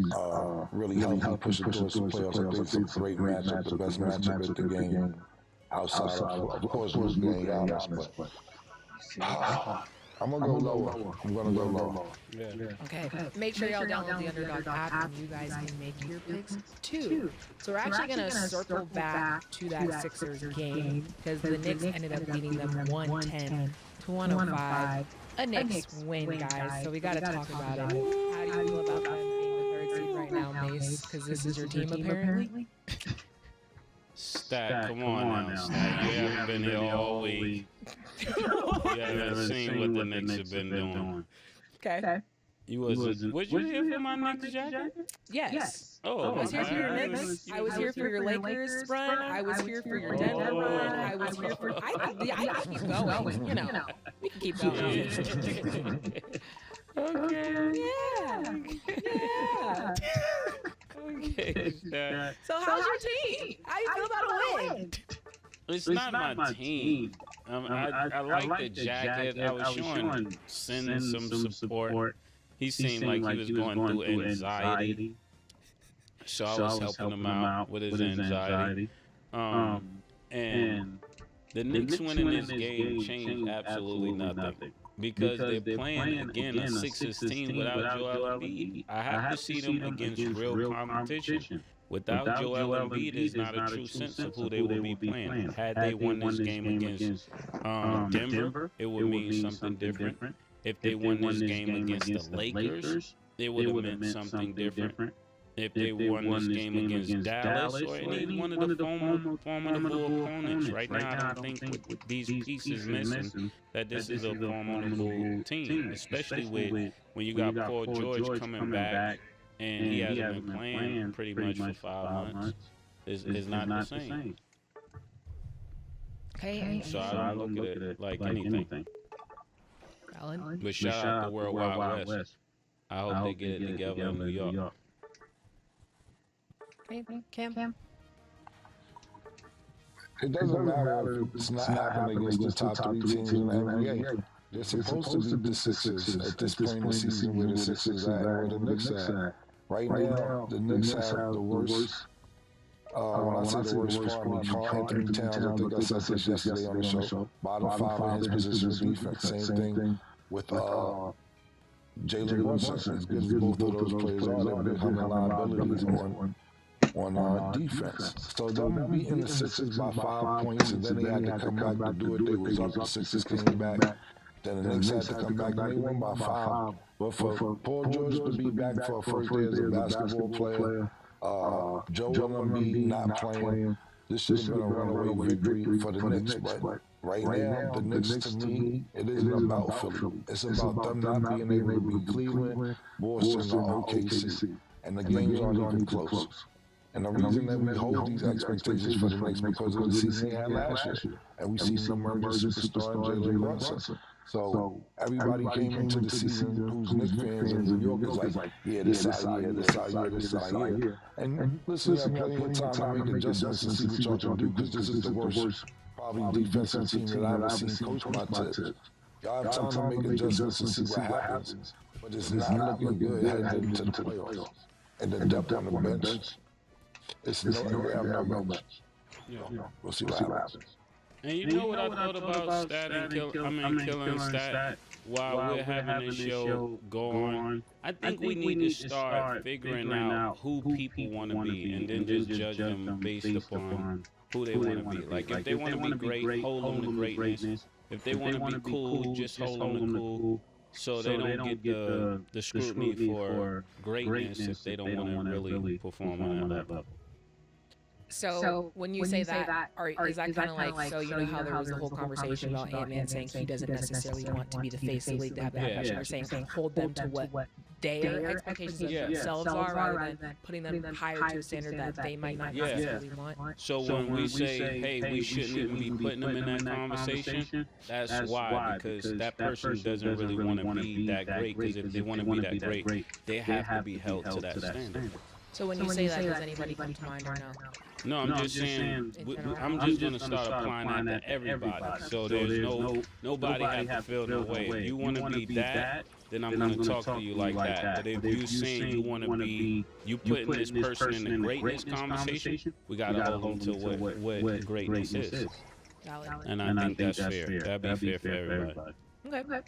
really healthy, pushing towards the playoffs. I think it's a great matchup, the best matchup at the game. Outside of course, Luka and Giannis, but I'm going to go lower. Yeah. Okay. Make sure y'all download the Underdog app and you guys can make your picks too. So we're actually going to circle back to that Sixers game because the Knicks ended up beating them 110 to 105. A Knicks win, guys. So we got to talk about it. How do you feel about them being the third seed right now, Mace? Because this is your team, apparently. Stat, come on now, Stat. You haven't been here all week. You haven't seen what the Knicks have been doing. Okay. You was you here for my Knicks jacket? Yes. Oh, I was here for your Knicks. I was here for your Lakers run. I was here for your Denver run. I was here for. I can keep going. You know, we can keep going. Okay. Yeah. Okay. So how's your team? How you feel about a win? It's not my team. I like the jacket. I was showing Sin some support. He seemed like he was going through anxiety. So I was helping him out with his anxiety. And the Knicks winning this game changed absolutely nothing. Because they're playing, again, a Sixers team without Joel Embiid. I have to see them against real competition. Without Joel Embiid, there's not a true sense of who they will be playing. Had they won this game against Denver, it would mean something different. If they won this game against the Lakers, it would have meant something different. If they won this game against Dallas or any one of the formidable opponents. Right now, I don't think with these pieces missing that this is a formidable team, especially when you got Paul George coming back and he hasn't been playing pretty much for 5 months. It's not the same. Okay. So I don't look at it like anything. Valid. But shout out to World Wide West. I hope they get it together in New York. Okay, Cam. It doesn't matter if it's not happening against the top 3 teams in the NBA. They're supposed to beat the Sixers at this point in the season where the Sixers at, where the Knicks at. Right now, the Knicks have the worst. When I say the worst part, I mean Karl Anthony Towns. I think I said this yesterday on the show. Bottom 5 in his position of defense. Same thing with Jalen Brunson. As good as both of those players are, they're becoming liabilities on defense. So them beating the Sixers by 5 points, and then they had to come back to do it. They was up, the Sixers came back. Then the Knicks had to come back, and they won by 5. But for Paul George to be back for a first day as a basketball player, Joel Embiid not playing, this should have been a runaway victory for the Knicks. But right now, the Knicks, to me, it isn't about Philly. It's about them not being able to beat Cleveland, Boston, or OKC. And the games aren't even close. And the reason that we hold these expectations for the Knicks because of the season they had last year. And we see them emerge superstar Jalen Brunson. So everybody came into the season who's Knicks fans in New York is like, yeah, this is our year, this is our year, this is our year. And listen, you have plenty of time to make adjustments and see what y'all can do because this is the worst probably defensive team that I've ever seen coached by Tibbs. Y'all have time to make adjustments and see what happens. But it's not looking good heading into the playoffs. And the depth on the bench, it's no bench. We'll see what happens. And you know what I thought about killing stat while we're having this show go on? I think we need to start figuring out who people want to be and then just judge them based upon who they want to be. Like, if they want to be great, hold them to greatness. If they want to be cool, just hold them to cool. So they don't get the scrutiny for greatness if they don't want to really perform on that level. So when you say that, is that kind of like, so you know how there was a whole conversation about Ant-Man saying he doesn't necessarily want to be the face of the league to have that pressure? You're saying hold them to what their expectations of themselves are rather than putting them higher to a standard that they might not necessarily want? So when we say, hey, we shouldn't even be putting them in that conversation, that's why, because that person doesn't really want to be that great, because if they want to be that great, they have to be held to that standard. So when you say that, does anybody come to mind or no? No, I'm just saying, I'm just going to start applying that to everybody. So there's nobody have to feel no way. If you want to be that, then I'm going to talk to you like that. But if you saying you want to be, you putting this person in the greatness conversation, we got to hold them to what greatness is. And I think that's fair. That'd be fair for everybody. Okay.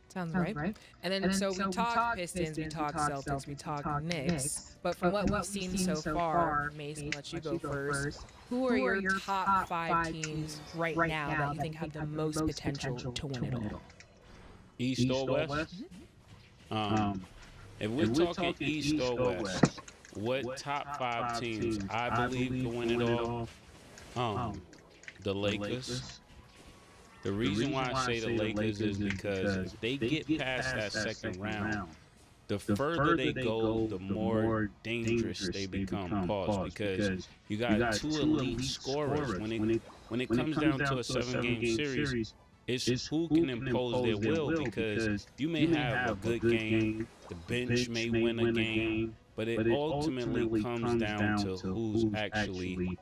Sounds right. And then so we talk Pistons, we talk Celtics, we talk Knicks. But from what we've seen so far, Mason, let you go first. Who are your top 5 teams right now that you think have the most potential to win it all? East or West? If we're talking East or West, what top 5 teams I believe can win it all? The Lakers. The reason why I say the Lakers is because if they get past that second round, the further they go, the more dangerous they become. Because you got 2 elite scorers. When it comes down to a 7-game series, it's who can impose their will, because you may have a good game, the bench may win a game, but it ultimately comes down to who's actually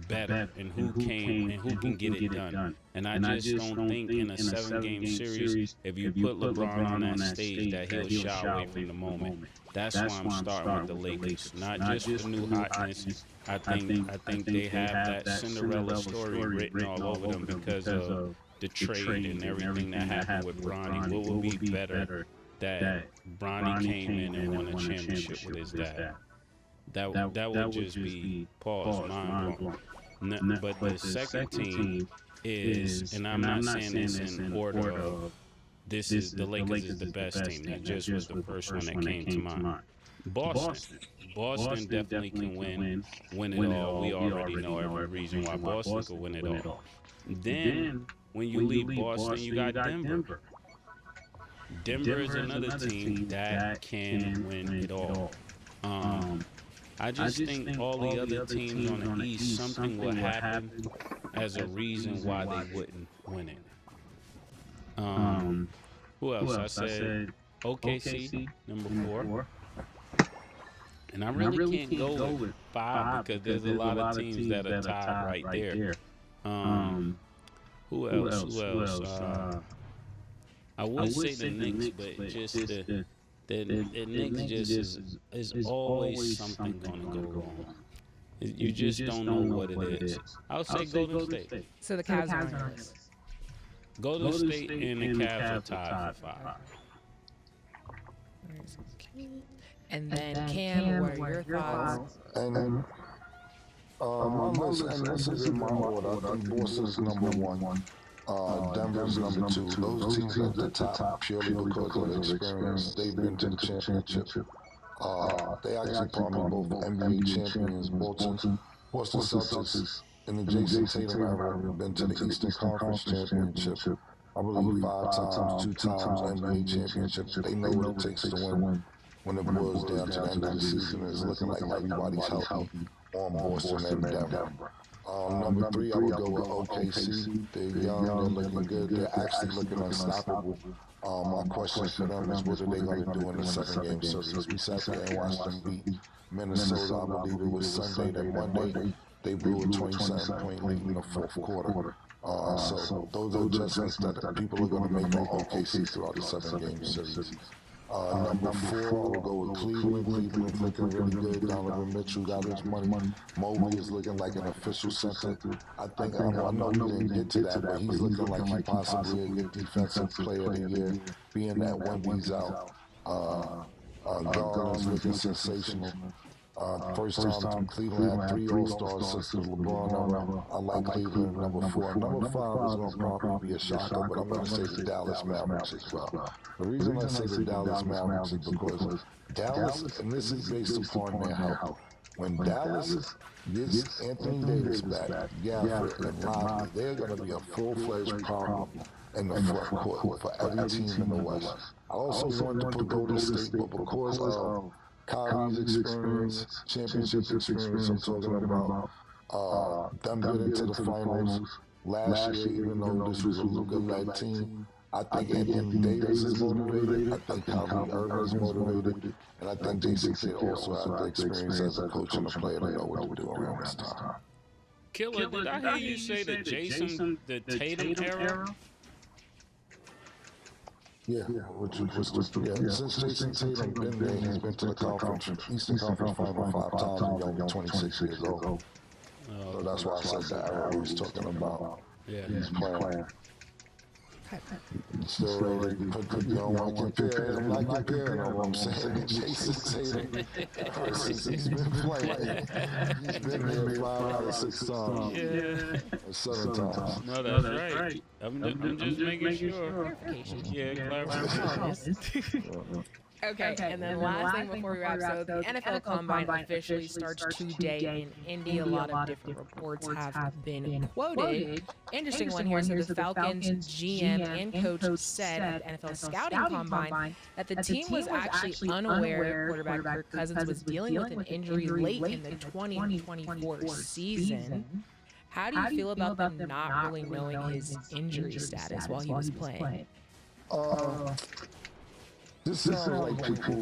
better and who can get it done. And I just don't think in a 7-game series, if you put LeBron on that stage, that he'll shy away from the moment. That's why I'm starting with the Lakers, not just for new hotness. I think they have that Cinderella story written all over them because of the trade and everything that happened with Bronny. What would be better that Bronny came in and won a championship with his dad? that would just be pause, mind blown. But the second team is, and I'm not saying this in order of this is the Lakers is the best team. That just was the first one that came to mind. Boston definitely can win it all. We already know every reason why Boston could win it all. Then when you leave Boston, you got Denver. Denver is another team that can win it all. I just think all the other teams on the East, something will happen as a reason why they wouldn't win it. Who else? I said OKC, number 4. And I really can't go with 5 because there's a lot of teams that are tied right there. Who else? I would say the Knicks, but just the Knicks just is always something going to go wrong. You just don't know what it is. I'll say Golden State. So the Cavs are on your list. Golden State and the Cavs are tied for 5. And then Cam, what are your thoughts? And my list, and this is in my order. I think Boston's number 1. Denver's number 2. Those teams at the top purely because of experience. They've been to the championship. They actually probably both NBA champions. Boston Celtics in the Jason Tatum era have been to the Eastern Conference Championship. I believe 5 times, 2 times NBA championships. They know what it takes to win. When it boils down to the end of the season, it's looking like everybody's healthy on Boston and Denver. Number 3, I would go with OKC. They're young, they're looking good, they're actually looking unstoppable. My question for them is what are they going to do in the 7-game series? We sat there and watched them beat Minnesota, I believe it was Sunday. Then Monday, they blew a 27-point lead in the 4th quarter. So those are adjustments that people are going to make on OKC throughout the 7-game series. Number 4, I will go with Cleveland. Cleveland's looking really good. Donovan Mitchell got his money. Mobley is looking like an official center. I know he didn't get to that, but he's looking like he possibly a good defensive player of the year, being that Wemby's out. Garland's looking sensational. First time Cleveland had 3 All-Stars since the LeBron era. I like Cleveland number 4. Number 5 is going to probably be a shocker, but I'm going to say the Dallas Mavericks as well. The reason I say the Dallas Mavericks is because Dallas, and this is based upon their health. When Dallas gets Anthony Davis back, Gafford, and Lively, they're going to be a full-fledged problem in the front court for every team in the West. I also want to put Golden State, but because of Kyrie's experience, championship experience, I'm talking about them getting to the finals last year, even though this was a good-led team. I think Anthony Davis is motivated. I think Kyrie Irving is motivated. And I think Jason Kidd also has the experience as a coach and a player to know what to do around this time. Killer, did I hear you say the Tatum era? Yeah, since Jason Tatum been there, he's been to the Eastern Conference Final 5 times and young, 26 years old. So that's why I said that era he was talking about. Yeah. He's playing. Still ready to put you don't want to compare. I'm not comparing what I'm saying. Jason Tatum, he's been playing. He's been there 5 out of 6 times. Or 7 times. No, that's right. I'm just making sure. Clarification. Yeah, clarification. Okay, and then last thing before we wrap, so the NFL Combine officially starts today in Indy. A lot of different reports have been quoted. Interesting one here. So the Falcons GM and coach said at NFL Scouting Combine that the team was actually unaware quarterback Kirk Cousins was dealing with an injury late in the 2024 season. How do you feel about them not really knowing his injury status while he was playing? This sounds like people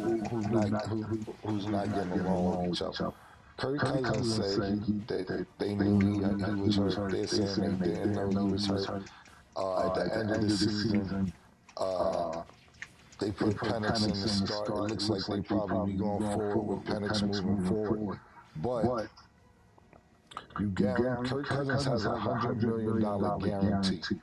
who's not getting along with each other. Kirk Cousins said that they knew he was hurt. They're saying they didn't know he was hurt. At the end of the season, they put Penix in the start. It looks like they probably be going forward with Penix moving forward. But Kirk Cousins has a $100 million guarantee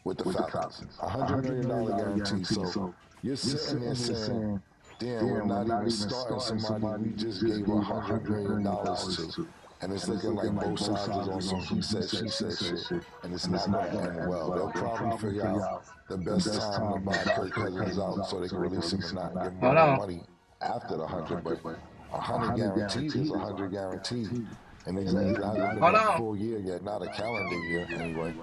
with the Falcons. $100 million guarantee. So you're sitting there saying damn, we're not even starting somebody we just gave $100 million to. And it's looking like both sides is on some he said, she said shit. And it's not going to end well. They'll probably figure out the best time to buy Kirk Cousins out so they can release him and not give him more money after the 100. But 100 guaranteed is 100 guaranteed. And it hasn't been a full year yet, not a calendar year anyway.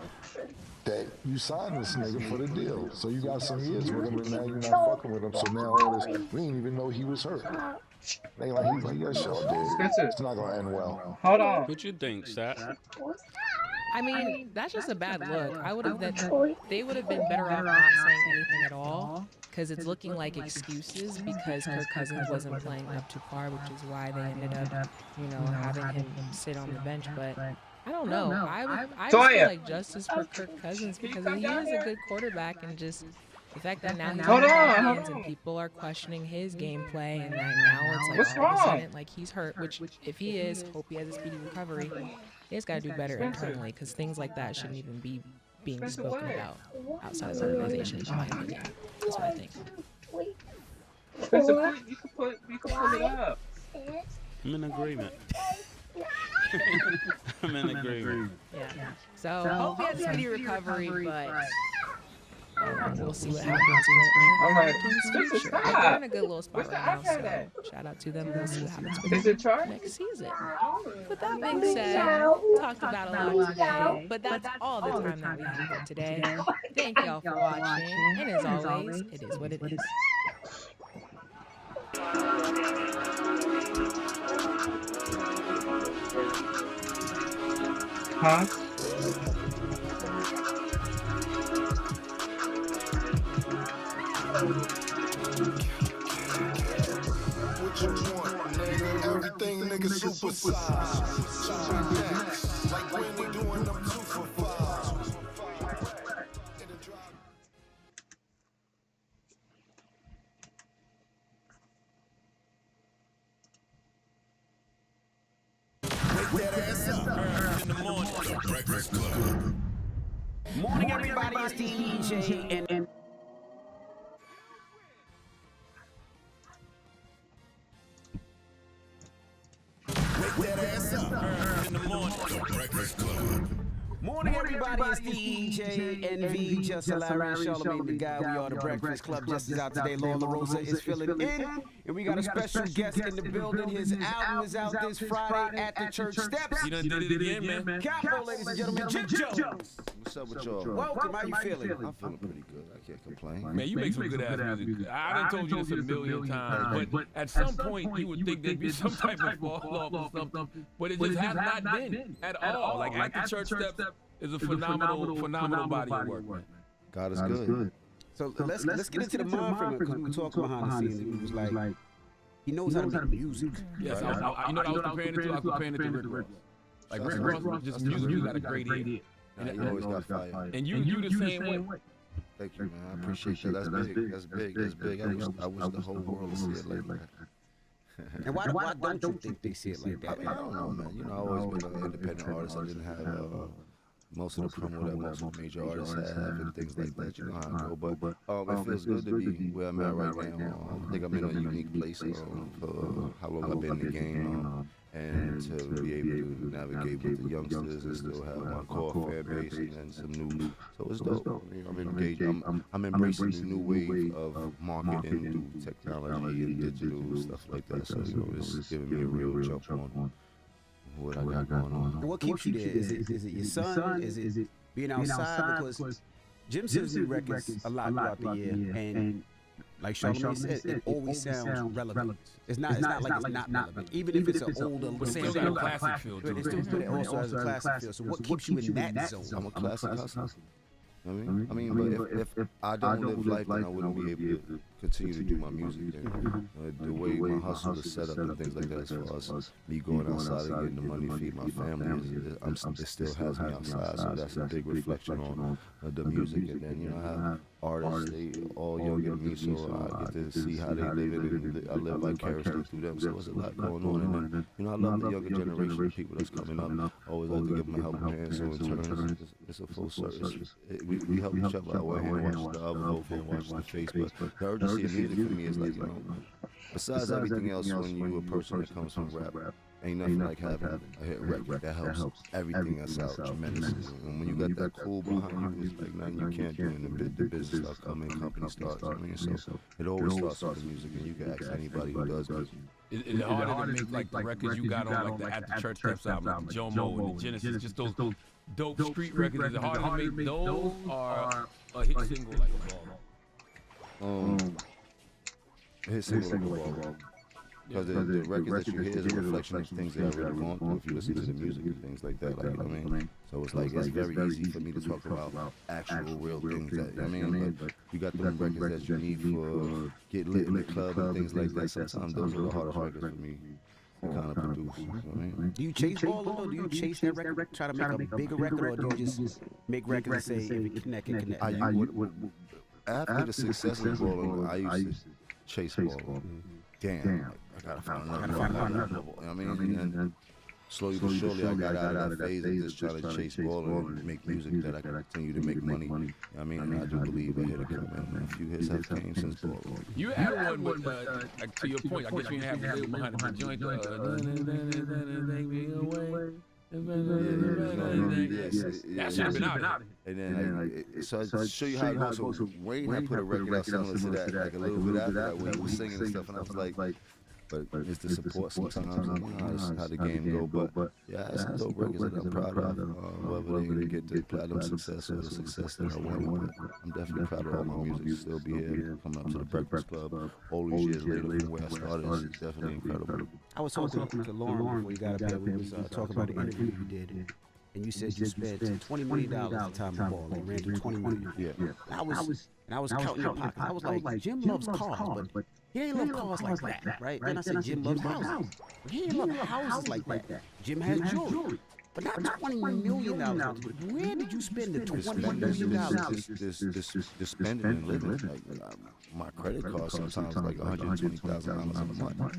That you signed this nigga for the deal. So you got some years with him and now you're not fucking with him. So now all this, we didn't even know he was hurt. They like, he got shot dead. It's not going to end well. Hold on. What you think, Sat? I mean, that's just a bad look. They would have been better off not saying anything at all, because it's looking like excuses because Kirk Cousins wasn't playing up to par, which is why they ended up, having him sit on the bench. But I don't know. I feel like justice for Kirk Cousins because he is a good quarterback, and just the fact that now he's on the hands and people are questioning his gameplay, and that now it's like all of a sudden like he's hurt, which if he is, hope he has a speedy recovery. He just got to do better internally because things like that shouldn't even be being spoken about outside of the organization, in my opinion. That's what I think. Spencer, you can pull it up. I'm in agreement. I'm in agreement. Yeah. So hope he has a speedy recovery, but we'll see what happens. They're in a good little spot right now, so shout out to them. We'll see what happens with them next season. With that being said, talked about a lot today, but that's all the time that we have for today. Thank y'all for watching, and as always, it is what it is. Huh? What you want, nigga? Everything nigga supersize. Jumping jacks, like when they doing them 2 for 5. Wake that ass up. In the morning. Breakfast Club. Morning, everybody. It's DJ and Wake that ass up. In the morning. Breakfast Club. morning, everybody. It's DJ NV, just Larry, Charlamagne the Guy. We are the Breakfast Club. Just is out today. Lola Rosa is filling in, and we got a special guest in the building. His album is out this Friday at the church steps. You done did it again, man. Capo, ladies and gentlemen, Jim Jones. What's up with y'all? Welcome. How you feeling? I'm feeling pretty good. I can't complain. Man, you make some good ass music. I done told you this a million times, but at some point you would think there'd be some type of fall off or something, but it just has not been at all. Like at the church steps is a phenomenal body of work, man. God is good. So let's get into the mind frame because we were talking behind the scenes. And he was like, he knows how to make music. Yes, you know what I was comparing it to? I was comparing it to Rick Ross. Like Rick Ross, just music, you got a great ear. You always got fire. And you the same way. Thank you, man. I appreciate that. That's big. That's big. That's big. I wish the whole world would see it like that. And why don't you think they see it like that? I don't know, man. You know, I've always been an independent artist. I didn't have most of the promo that most of the major artists have and things like that. You know how I go. But it feels good to be where I'm at right now. I think I'm in a unique place for how long I've been in the game. And to be able to navigate with the youngsters and still have my core fan base and then some new. So it's dope. I mean, I'm engaged. I'm embracing the new wave of marketing through technology and digital stuff like that. So it's giving me a real jump on what I got going on. And what keeps you there? Is it your son? Is it being outside? Because Jim sends me records a lot throughout the year, and like Charlamagne said, it always sounds relevant. It's not like it's not relevant. Even if it's an older, But still got a classic feel to but it also has a classic feel. So what keeps you in that zone? I'm a classic hustler. I mean, but if I don't live life, then I wouldn't be able to continue to do my music. And, the way my hustle is set up and things like that, as far as me going outside and getting the money, feed my family, it still has me outside. So that's a big reflection on the music. And then, you know, I have artists, they all younger than me, so I get to see how they live it, and I live vicariously through them. So there's a lot going on. And then, you know, I love the younger generation of people that's coming up. I always like to give them a helping hand. So in turn, it's a full service. We help each other out. One hand washes the other, both hands wash the face. But the urgency of music for me is like, you know, besides everything else, when you a person that comes from rap, ain't nothing like having a hit record that helps everything else out tremendously. And when you got that cool behind you, it's like nothing you can't do, and the business start coming, company starts. I mean, so it always starts with the music, and you can ask anybody who does music. Is it harder to make like the records you got on like the At the Church Steps album, like the Jomo and the Genesis, just those dope street records? Is it harder to make those or a hit single like a Ball? Hit single like a Ball. Because the records that you hear is a reflection of things that I really want to if you listen to the music and things like that, like, you know what I mean? So it's like, it's very easy for me to talk about actual real things that, you know what I mean? But you got them records that you need for get lit in the club and things like that. Sometimes those are the hardest records for me to kind of produce, you know what I mean? Do you chase Ball, or do you chase that record, try to make a bigger record, or do you just make records and say, if it connect, it connect? After the success of Ball, I used to chase Ball. Damn, I gotta find another level. You know what I mean? And slowly but surely, I got out of that phase of just trying to chase ball and make music that I can continue to make money. You know what I mean? And I do believe a hit will come in. A few hits have came since ball. You had one, but like, to your point, I guess you didn't have the label behind it, but joint. That should have been out. And then, so I show you how it goes. So Wayne had put a record out similar to that, like a little bit after that, where he was singing and stuff, and I was like, but it's the support sometimes, and you know, that's how the game go. But yeah, it's some dope records that I'm proud of. Whether they can get the platinum success or the success that I wanted, but I'm definitely proud of all my music. Still be here, coming up to the Breakfast Club all these years later from where I started. It's definitely incredible. I was talking to Lauren before you got up here. We was talking about the interview you did, and you said you spent $20 million at the time of Ball. Like, ran to 20 million. Yeah. I was counting your pockets. I was like, Jim loves cars, but he ain't love cars like that, right? Then I said, Jim loves houses. But he ain't love houses like that. Jim has jewelry. But not $20 million. Where did you spend the $20 million? Just spending and living. Like, my credit card sometimes like $120,000 a month.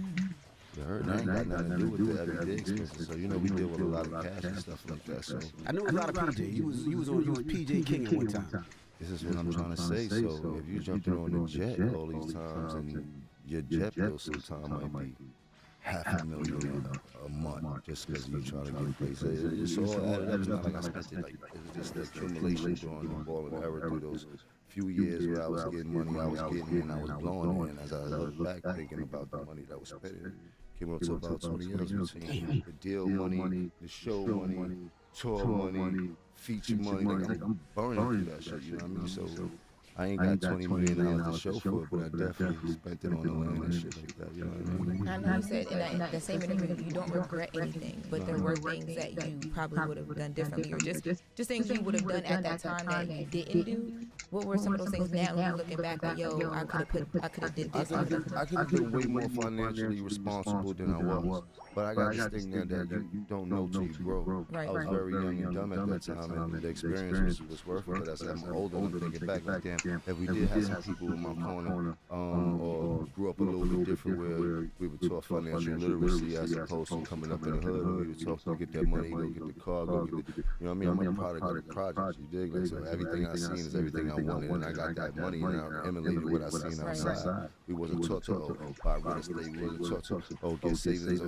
You heard? That ain't got nothing to do with the everyday expenses. So, you know, we deal with a lot of cash and stuff like that. So I knew a lot of PJ. You was PJ King at one time. This is what I'm trying to say. So if you jumping on the jet all these times, and your jet bill sometimes might be $500,000 a month just because you're trying to get places. It's all added up. It's not like I spent it. Like, it was just the accumulation during the Ball and Era through those few years where I was getting money, I was getting in, I was blowing in. As I look back, thinking about the money that was spent, came up to about 20 years between the deal money, the show money, tour money, feature money. Like, I'm burning through that shit, you know what I mean? So I ain't got $20 million to show for it, but I definitely spent it on the land and shit like that, you know what I mean? I know you said in the same interview you don't regret anything, but there were things that you probably would have done differently, or just things you would have done at that time that you didn't do. What were some of those things now when you're looking back like, yo, I could have did this? I could have been way more financially responsible than I was. But I got this thing there that you don't know till you grow. Right. I was very young and dumb at that time, and the experience was worth it. But as I'm older and thinking back, like, damn, if we did have some people in my corner, or grew up a little bit different where we were taught financial literacy as opposed to coming up in the hood, and we were taught to get that money, go get the car, go get the, you know what I mean? I'm a product of the project, you dig? Like, so everything I seen is everything I wanted, and I got that money, and I emulated what I seen outside. We wasn't taught to buy real estate. We wasn't taught to get savings.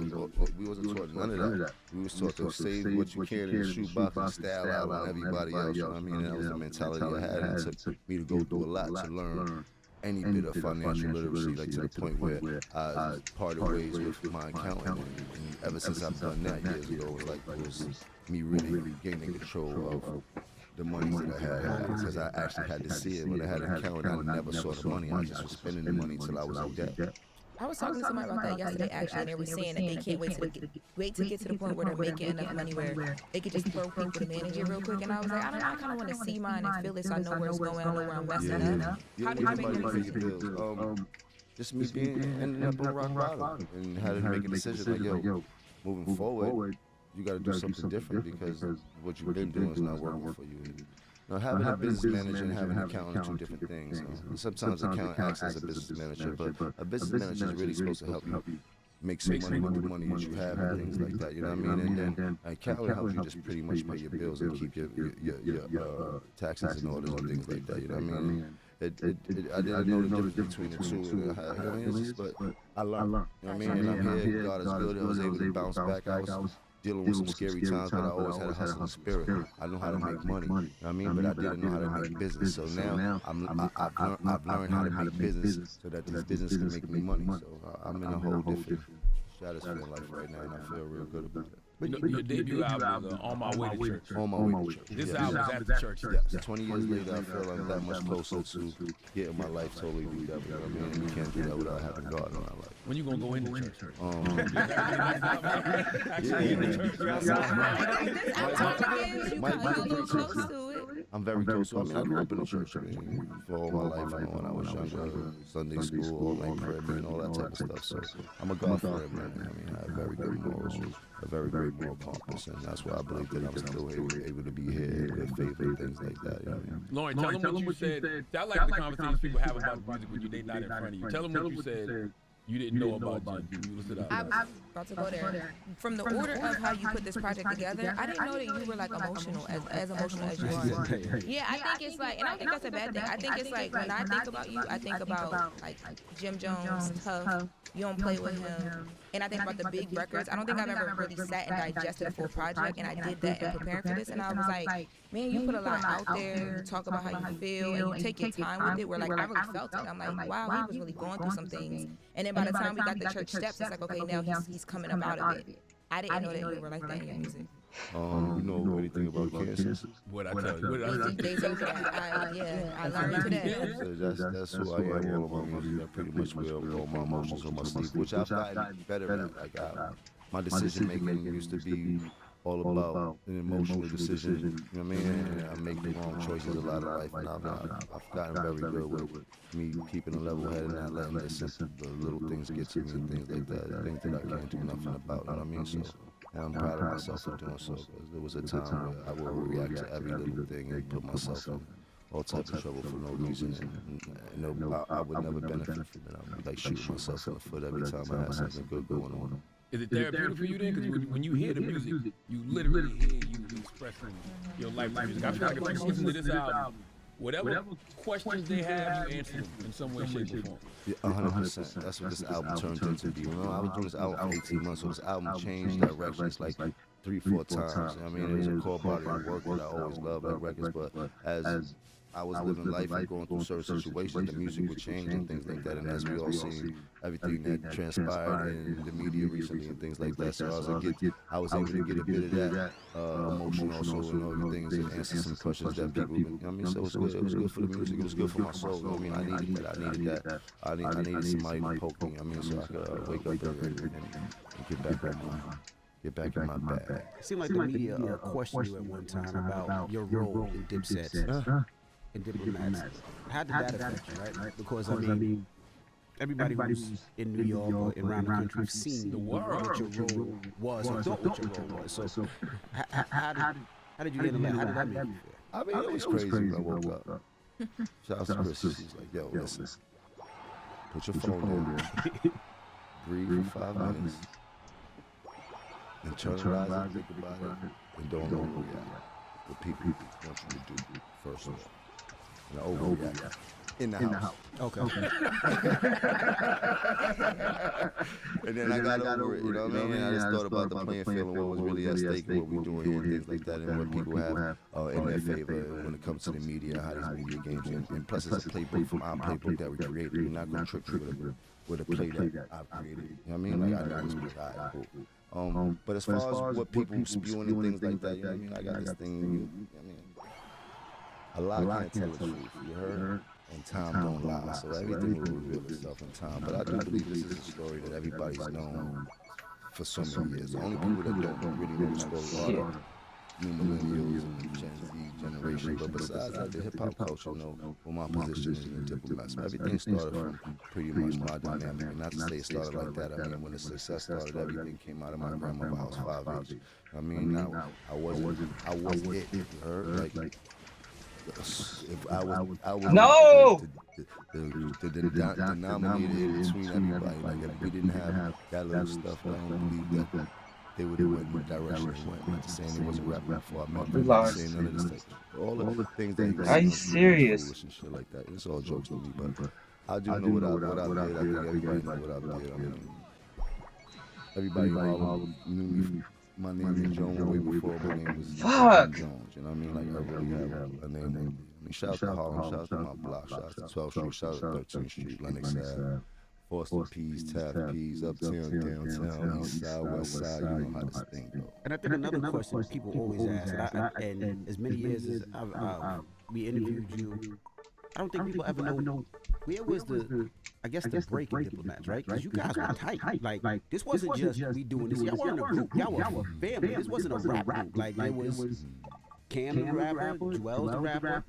We wasn't taught none of that. We was taught to save what you can in the shoebox and style out on everybody else. You know what I mean? That was the mentality I had, and it took me to go through a lot to learn any bit of financial literacy, like to the point where I parted ways with my accountant. And ever since I've done that years ago, it was me really gaining control of the money that I had, because I actually had to see it. When I had an accountant, I never saw the money. I just was spending the money till I was in debt. I was talking to somebody about that yesterday, actually, and they were saying that they can't wait to get to the point where they're making enough money where they could just throw people to manage it real quick. And I was like, I don't know, I kind of want to see mine and feel it so I know where it's going, I know where I'm messing up. How do you make your decision? Just me ending up on rock bottom and had to make a decision like, yo, moving forward, you got to do something different because what you've been doing is not working for you. Now, having a business manager and having an accountant are two different things. Sometimes an accountant acts as a business manager, but a business manager is really supposed to help you make some money with the money that you have and things like that. You know what I mean? And then an accountant helps you just pretty much pay your bills and keep your taxes in order and things like that. You know what I mean? I didn't know the difference between the two. I mean, it's just, but I learned. You know what I mean? And I'm here. God is good. I was able to bounce back. I was dealing with some scary times, but I always had a hustling spirit. I know how to make money. You know what I mean? But I didn't know how to make business. So now I've learned how to make business so that this business can make me money. So I'm in a whole different stratosphere in life right now, and I feel real good about it. Your debut album is On My Way to Church. On My Way to Church. This album is at the church. Yes. 20 years later, I feel I'm that much closer to getting my life totally together. You know what I mean? And we can't do that without having God in our life. When you gonna go into church? Actually, in the church. I'm very close to it. I mean, I grew up in the church for all my life. You know, when I was younger, Sunday school, all-night prayer meeting, all that type of stuff. So I'm a God-fearing man. I mean, I have very good morals, a very great moral compass, and that's why I believe that I'm still able to be here in good faith and things like that. You know? Lauren, tell them what you said. I like the conversations people have about music when they not in front of you. Tell them what you said. You didn't know about Jim. You listed out. I was about to go there. From the order of how you put this project together, I didn't know that you were like emotional, as emotional as you are. Yeah, I think it's like, and I don't think that's a bad thing. I think it's like, when I think about you, I think about like Jim Jones, Tough, You Don't Play With Him, and I think about the big records. I don't think I've ever really sat and digested a full project, and I did that in preparing for this, and I was like, man, you put a lot out there, you talk about how you feel, and you take your time with it, where like I really felt it. I'm like, wow, he was really going through some things. And then by the time we got the church steps, it's like, okay, now he's coming up out of it. I didn't know that you were like that in your music. You know anything about cancer? What I tell you? What I tell you? I learned today. So that's who I am. All of my music, I pretty much wear all my emotions on my sleeve, which I've gotten better at. Like my decision making used to be all about an emotional decision. You know what I mean? And I make the wrong choices a lot of life, and I've gotten very good with me keeping a level head and not letting the little things get to me and things like that. Things that I can't do nothing about. You know what I mean? So. And I'm proud of myself for doing so, because there was a time where I would react to every little thing and put myself in all types of trouble for no reason. And I would never benefit from it. I would be like shooting myself in the foot every time I had something good going on. Is it therapeutic for you then? Because when you hear the music, you literally hear you expressing your life to music. I feel like if you listen to this album, whatever questions they have, you answer them in some way, shape, or form. Yeah, 100%. That's what this album turned into be. You know, I was doing this album for 18 months, so this album changed directions like 3-4 times. I mean, it was a core body of work that I always loved, like records, but as I was living life and going through certain situations, the music would change and things like that. And as we all see, everything that transpired in the media recently and things like that. So I was able to get a bit of that emotion also and other things and answer some questions that people, you know what I mean? So it was good. It was good for the music. It was good for my soul. You know what I mean? I needed that. I needed somebody to poke me. I mean, so I could wake up and get back in my bag. It seemed like the media questioned you at one time about your role in Dipset. And Diplomats. How did that affect you, right? Because I mean, everybody who's in New York or around the country has seen what your role was or thought what your role was. So how did you handle that? How did that make you feel? I mean, it was crazy when I woke up. Shout out to Chris. She's like, yo, listen, put your phone down, breathe for 5 minutes, and turn around and think about it, and don't overreact. What people want you to do first of all. And overreact in the house. Okay. And then I got over it, you know what I mean? And I just thought about the playing field and what was really at stake and what we're doing here and things like that, and what people have in their favor when it comes to the media, how these media games. And plus, it's a playbook from our playbook that we created. We're not going to trick you with a play that I've created. You know what I mean? Like, I know it's pretty high. But as far as what people spewing and things like that, you know what I mean? I got this thing, I mean, a lot can't tell the truth, you heard? And time don't lie, so everything will reveal itself in time. But I do believe this is a story that everybody's known for so many years. The only people that don't really know the story are new millennials and Gen Z generation. But besides that, the hip-hop culture know what my position is in Diplomats. Everything started from pretty much my dynamic. And not to say it started like that, I mean, when the success started, everything came out of my grandmother's house, 5H. I mean, I was it, you heard? Like, if I was no! the denominator in between everybody. Like, if we didn't have that little stuff, I don't believe that they would have went in the direction it went. Not saying he wasn't rapping before I met him. We Not lost. saying none of this stuff. All the things that he was Are you saying, serious? foolish and shit like that. It's all jokes to me, but I do know what I did. I think everybody know what I did. I mean, everybody in Harlem knew me. My name is Jones way before my name was Fuck. Jones. You know what I mean? Like I really have a name. I mean, shout out to Harlem, shout out to my block, shout out to 12th Street, shout out to 13th Street, Lenox Ave, Forster Peas, Taft Peas, Uptown, Downtown, East Side, West Side. You know how this thing go. And I think another question people always ask, and as many years as we interviewed you, I don't think people ever know where was the, I guess, the break in Diplomats, right? Because you guys were tight. Like, this wasn't just we doing this. Y'all weren't a group. Y'all were a family. This wasn't a rap group. Like, it was Cam the rapper, Joel's the rapper,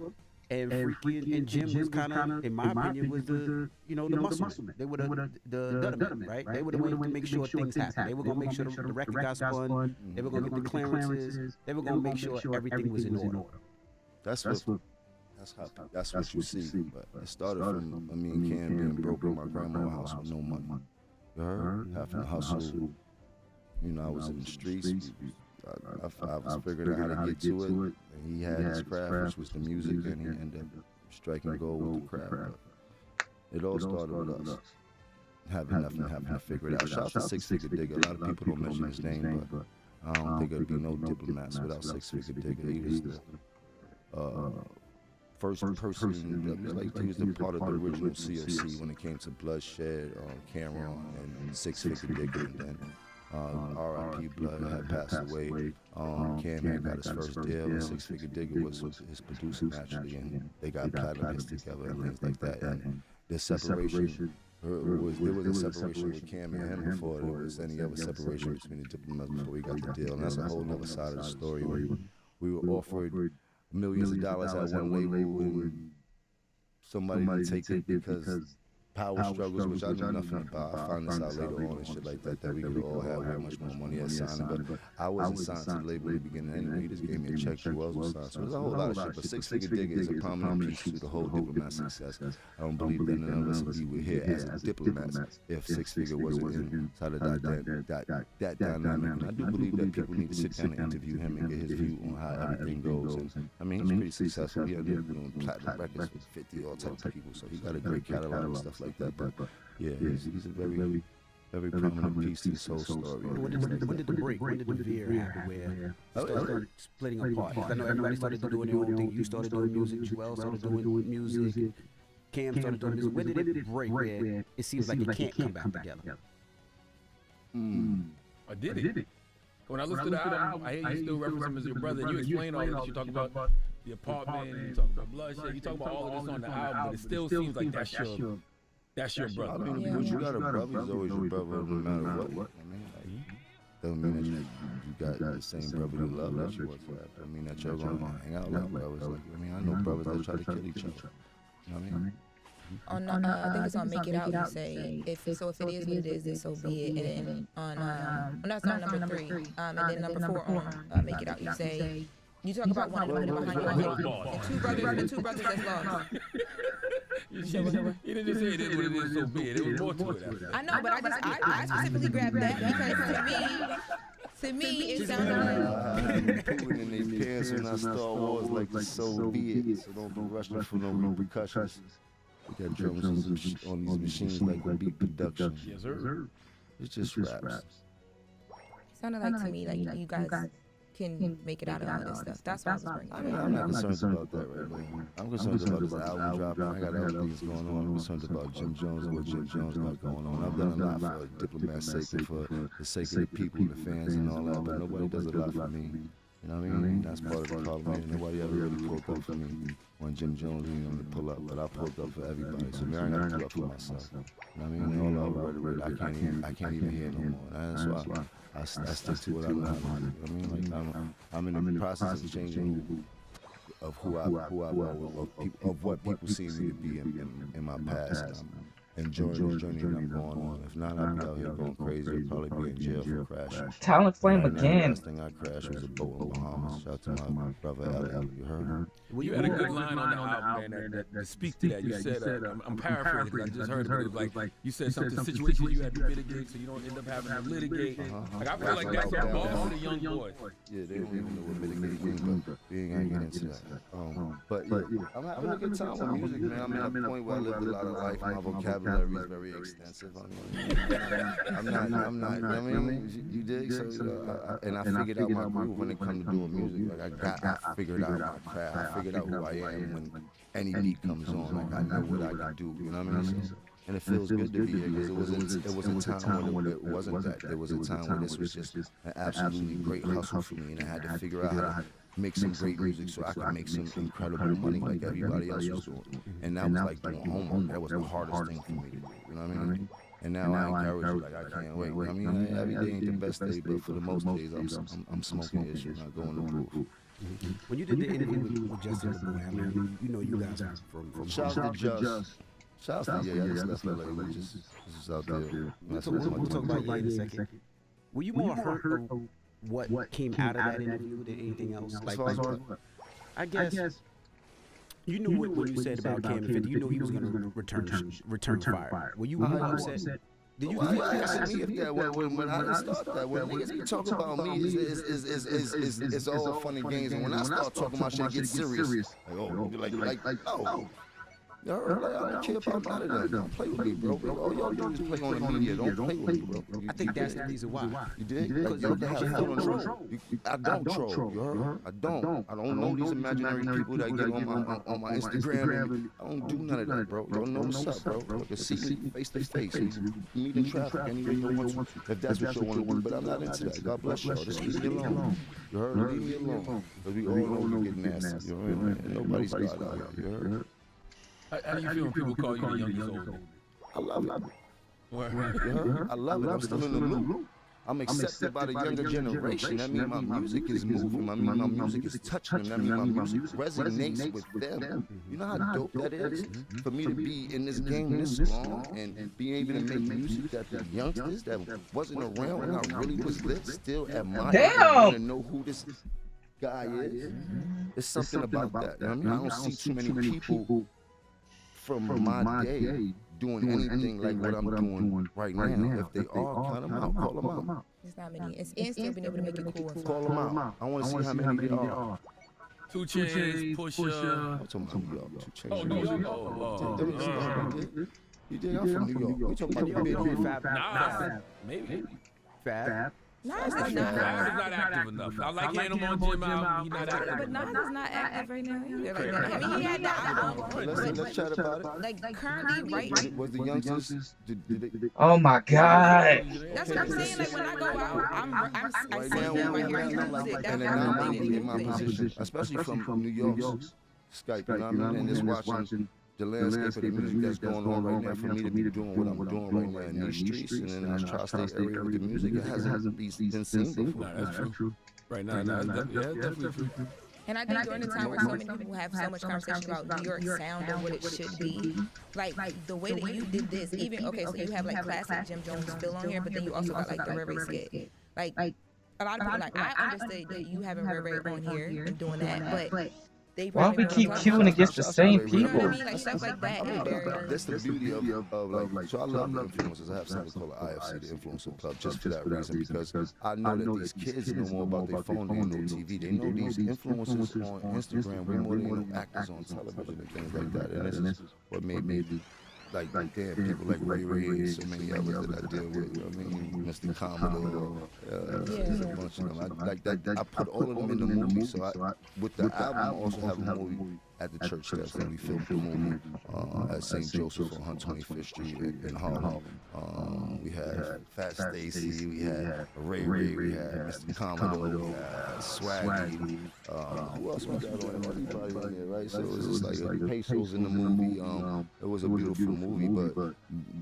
and Freaky and Jim was kind of, in my opinion, was the, you know, the muscle. They were the Dutterman, right? They were the way to make sure things happened. They were going to make sure the record got spun. They were going to get the clearances. They were going to make sure everything was in order. That's what you see. But it started from me and Cam being broke in my grandma's house with no money. You heard? Having to hustle. You know, I was in the streets. I was figuring out how to get to it. And he had his craft, which was the music, and he ended up striking gold with the craft. But it all started with us. Having nothing, having to figure it out. Shout out to Six Figure Digger. A lot of people don't mention his name, but I don't think there'd be no Diplomats without Six Figure Digger. He was the first person, he was the part of the original CFC when it came to Bloodshed, Cameron, and Six Figure Digger, and then R.I.P. Blood had passed away. Cam had got his first deal, and Six Figure Digger was his producer naturally, and they got platinum hits together and things like that. And the separation, there was a separation with Cam and him before there was any other separation between the Diplomats before we got the deal, and that's a whole other side of the story. We were offered millions of dollars at one label, and somebody didn't take it because power struggles, which I knew nothing about. I found this out later on and shit like that, that we could all have way much more money at signing. But I wasn't signed to the label in the beginning anyway. He just gave me a check. Wells was signed. So there's a whole lot of shit. But Six Figure Digger is a prominent piece to the whole Diplomat success. I don't believe that none of us would be here as diplomats if Six Figure wasn't inside of that dynamic. And I do believe that people need to sit down and interview him and get his view on how everything goes. And I mean, he's pretty successful. He ended up doing platinum records with 50 all types of people. So he got a great catalog and stuff like that. But yeah, he's a very prominent piece to this whole story. When did the break? When did the veer happen? Where you started splitting apart? I know everybody started doing their own thing. You started doing music. Joel started doing music. Cam started doing music. When did it break? Where it seems like it can't come back together. Or did it? When I listen to the album, I hear you still reference him as your brother. And you explain all this. You talk about the apartment. You talk about Bloodshed. You talk about all of this on the album, but it still seems like that's your brother. I mean, when you got a brother, he's always your brother no matter what. I mean, doesn't mean that you got the same brotherly love that you want to have. I mean, that you're going to hang out like brothers. Like, I mean, I know brothers that try to kill each other. You know what I mean? On I think it's on Make It Out. You say if it is what it is, then so be it. And then on that's on number 3. And then number 4 on Make It Out. You say you talk about one of the behind you and two brothers that's lost. You didn't just say it is what it is, so be it. It was more to it after that. I know, but I specifically grabbed that because to me it sounded like Putting in their pants when I Star Wars like the Soviets, so don't be rushing for no repercussions. We got drums on these machines like a beat production. Yes, sir. It's just raps. sounded like to me like you guys can make it out of all this stuff. That's what I was bringing. I mean, I'm not concerned about that right now. I'm concerned about this album dropping. I got other things going on. I'm concerned about Jim Jones and what Jim Jones got going on. I've done a lot for Diplomat's sake and for the sake of the people, the fans and all that, but nobody does a lot for me. You know what I mean? That's part of the problem. Nobody ever really pulled up for me when Jim Jones didn't want to pull up, but I pulled up for everybody. So now I got to pull up for myself. You know what I mean? All over, I can't even hear no more. That's why I stick to what I know how to do. You know what I mean? Like I'm in the process of changing of who I was, of what people see me to be in my past. enjoying this journey that I'm going on. If not, I'd be out here going crazy. I'd probably be in jail for crashing. Talent Flame Right now, the again. last thing I crashed was a boat in Bahamas. Shout out to my brother Ellie. You heard? Well, you had a good line on the album, man, that speaks to that. You said, I'm paraphrasing because I just heard it, but it was like, you said something situations you had to mitigate so you don't end up having to litigate. Like, I feel like that's a ball for the young boys. Yeah, they don't even know what mitigating means, but we ain't gonna get into that. But yeah, I'm having a good time with music, man. I'm at a point where I lived a lot of life. My vocabulary is very extensive. I'm not, I mean, you dig? So, and I figured out my groove when it comes to doing music. Like, I figured out my craft. I figured out who I am when any beat comes on. Like, I know what I can do, you know what I mean? So, and it feels good to be here because it was a time when it wasn't that. There was a time when this was just an absolutely great hustle for me, and I had to figure out how to make some great music so I could make some incredible money like everybody else was doing. And that was like doing homework. That was the hardest thing for me to do, you know what I mean? And now I encourage you, like, I can't wait. I mean, every day ain't the best day, but for the most days, I'm smoking this shit, not going to proof. When you did the interview with Justin LeBoy, I mean, you know you guys are from Shout out to Just. Shout out to that's LA. We just out there. We'll talk about Ye in a second. Were you more hurt of what came out of that interview than anything else? Like, I guess you knew what you said about Cam and 50. You knew he was going to return fire. Were you upset? Did you feel like asking me if that when I didn't start that? When niggas talk about me, it's all fun and games. And when I start talking about shit, it gets serious. Like, oh. Y'all like, I don't care about none of that. Don't play with me, bro. All y'all do is play on the media. Don't play with me, bro. I think that's the reason why. You did? Like, y'all can have fun on troll. I don't troll. You heard? I don't know these imaginary people that get on my Instagram. I don't do none of that, bro. Y'all know what's up, bro. You can see me face to face. Meet in traffic anywhere you want to. If that's what you want to do. But I'm not into that. God bless y'all. Just leave me alone. You heard? Leave me alone. Because we all know we get nasty. You heard? And nobody's got out here. You heard? How do you feel when people call you the youngest old? I love it. I love it. I'm still in the loop. I'm accepted by the younger generation. That means my music is moving. I mean, my music is touching them. That means my music resonates with them. You know how dope that is? For me to be in this game this long and be able to make music that the youngsters that wasn't around when I really was lit still admire and want to know who this guy is. There's something about that. I mean, I don't see too many people from my day doing anything like what I'm doing right now. If they are, cut them out, call them out. There's not many. It's still been able to make it cool. Call them out. I want to see how many they are. 2 Chainz, Pusha. I'm talking about New York. 2 Chainz. Oh, New York. You think I'm from New York? We talking about New York. Nah, maybe. Fab. Nas is Fab is not active enough. I like hearing him on Jim album. He's not active. But Nas is not active right now either. Like, I mean, he had that album. Let's chat about it. Like currently, right? Was the youngsters? Oh my God. That's what I'm saying. Like when I go out, I see them. I hear music. And then now I'm in my position, especially from New York's Skype. You know what I mean? And just watching the landscape of the music that's going on right now, for me to be doing what I'm doing right now in these streets and in this tri-state area with the music, it hasn't been seen before. That's true. Right now, definitely true. And I think during the time where so many people have so much conversation about New York sound and what it should be, like the way that you did this, even, okay, so you have like classic Jim Jones still on here, but then you also got like the Ray Ray skit. Like a lot of people, like, I understood that you having Ray Ray on here and doing that, but why we keep queuing against the same people? You know what I mean? Like stuff like that. That's the beauty of like, so I love the influencers. I have something called the IFC, the Influencer Club, just for that reason, because I know that these kids know more about their phone than they know TV. They know these influencers on Instagram way more than they know actors on television and things like that. And this is what made me like damn, people like Ray Ray and so many others that I deal with. You know what I mean? Mr. Commodore, there's a bunch of them. I put all of them in the movie. So with the album, I also have a movie at the church that's going to be filmed the movie at St. Joseph on 125th Street in Harlem. We had Fat Stacy, we had Ray Ray, we had Mr. Commodore, we had Swaggy. Who else we got on? Everybody on there, right? So it was just like Pesos in the movie. It was a beautiful movie, but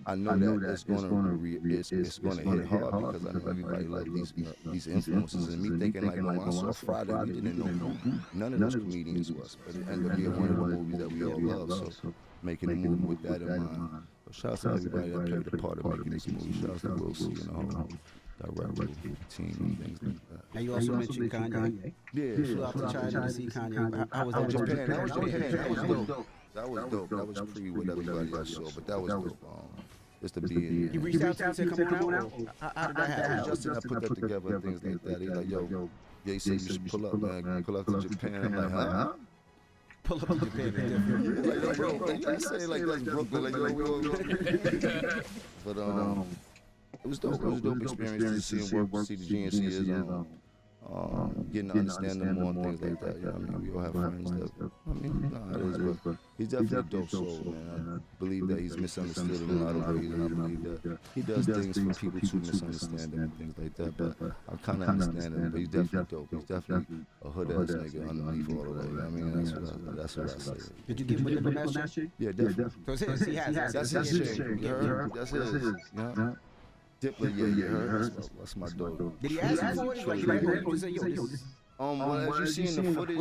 I know that it's going to hit hard because I know everybody loves these influences. And me thinking like when I saw Friday, we didn't know who none of those comedians was, but it ended up being one of the movies that we all love. So making a movie with that in mind. shout out to everybody that played a part of making this movie. Shout out to Will C and the whole director team and things like that. And you also mentioned Kanye. Yeah, You flew out to China to see Kanye. How was that? Japan. That was Japan. That was dope. That was dope. That was pre with everybody I saw, but that was dope. Just to be in. He reached out to you and said, come on out? How did that happen? Justin, I put that together and things like that. He's like, yo, Jay said you should pull up, man. Pull up to Japan. I'm like, huh? Pull up to Japan. Like, yo, bro, you say like that's Brooklyn. Like, yo, we all But it was dope. It was a dope experience to see him work, see the genius he is, getting to understand them more and things like that. You know what I mean? We all have friends that, it is, but he's definitely a dope soul, man. I believe that he's misunderstood in a lot of ways, and I believe that he does things for people to misunderstand him and things like that, but I kind of understand him, but he's definitely dope. He's definitely a hood-ass nigga underneath all of that, you know what I mean? That's what I say. Did you give him a diplomat shit? Yeah, definitely. So it's his. He has. That's his shit. You heard? That's his. Yeah. Diplo, yeah, you heard? That's my dog. Did he ask you for it? Like, you say, yo, this well, as you see in the footage,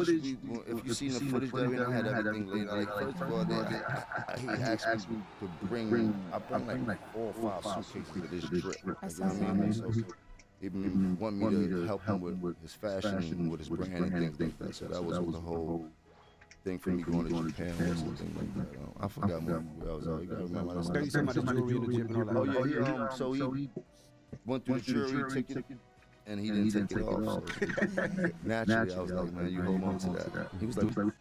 if you see in the footage that we don't have everything laid out. Like, first of all, he asked me to bring, I brought like 4 or 5 suitcases of this drip. You know what I mean? So he wanted me to help him with his fashion, with his brand and things like that. So that was the whole thing for me going to Japan or something like that. I forgot more where I was at. You gotta remember that. you talking about the jewelry, the gym, and all that. Oh, yeah, so he went through the jury ticket. And he didn't take it off. So naturally, I was like, man, you hold on to that. He was like,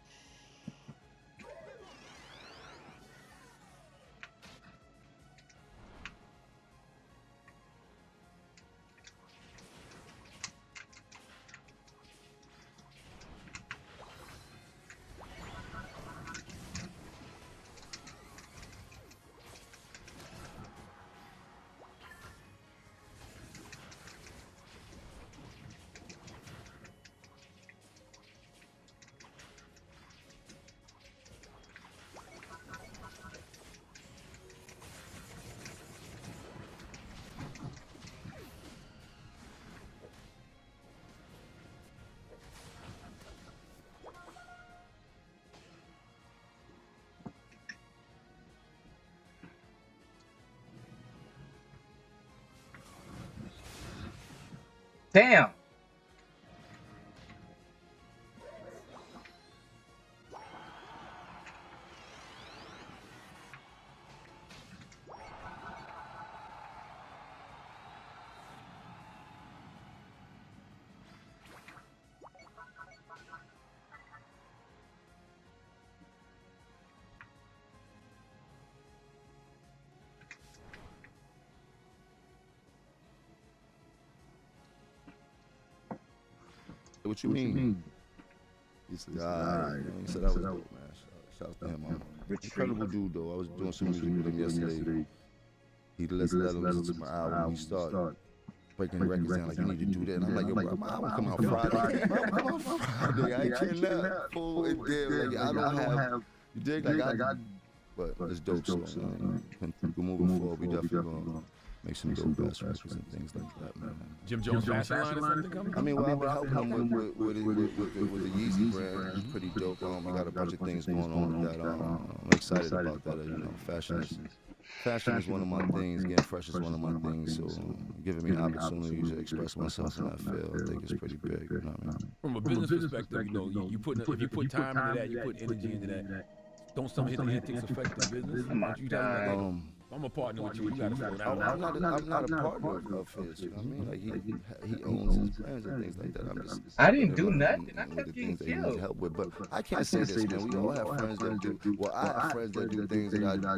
Damn. what you mean? He said, he said that was dope, man. Shout out to him. Incredible dude, though. I was doing some music with him yesterday. He let him listen to my album. He started breaking the records down like, you need to do that. And I'm like, yo, bro, my album come out Friday. Come out Friday. I cannot pull it there. Like, I don't have, you dig? Like, but it's dope, so, man. Moving forward, we definitely gonna make some dope ass records and things like that, man. Jim Jones fashion line or something coming? I mean, well, I've been helping him with the Yeezy brand. It's pretty dope. We got a bunch of things going on with that. I'm excited about that. You know, fashion is one of my things. Getting fresh is one of my things. So giving me an opportunity to express myself in that field, I think it's pretty big. You know what I mean? From a business perspective, you know, if you put time into that, you put energy into that. Don't some of his antics affect the business? I'm a partner with you. You gotta slow down. I'm not a partner of his. You know what I mean? Like he owns his brands and things like that. I didn't do nothing. I kept getting things that he needs help with. But I can't say this, man. We all have friends that do. Well, I have friends that do things that I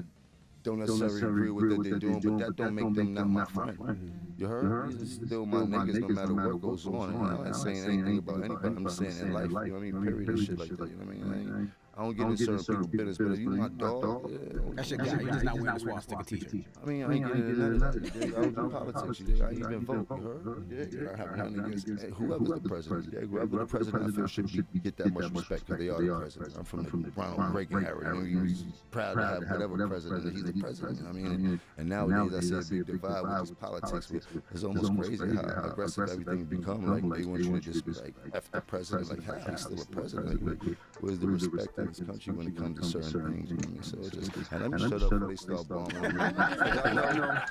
don't necessarily agree with that they're doing, but that don't make them not my friend. You heard? These are still my niggas no matter what goes on. And I ain't saying anything about anybody. I'm just saying in life. You know what I mean? Period and shit like that. You know what I mean? I don't get into certain people's business, but if you my dog, that's your guy. You're just not wearing a swastika t-shirt. I mean, I ain't getting into none of that. I don't do politics. You dig? I even vote. You heard? You have nothing against whoever's the president. You dig? Whoever the president, I feel should get that much respect because they are the president. I'm from the Ronald Reagan era. You know, he's proud to have whatever president. He's the president. You know what I mean? And nowadays, I see a big divide with this politics. It's almost crazy how aggressive everything become. Like they want you to just be like F the president. Like how he's still a president. Like, where's the respect? in this country when it comes to certain things. You know what I mean? So it's just, and let me shut up before they start bombing on me.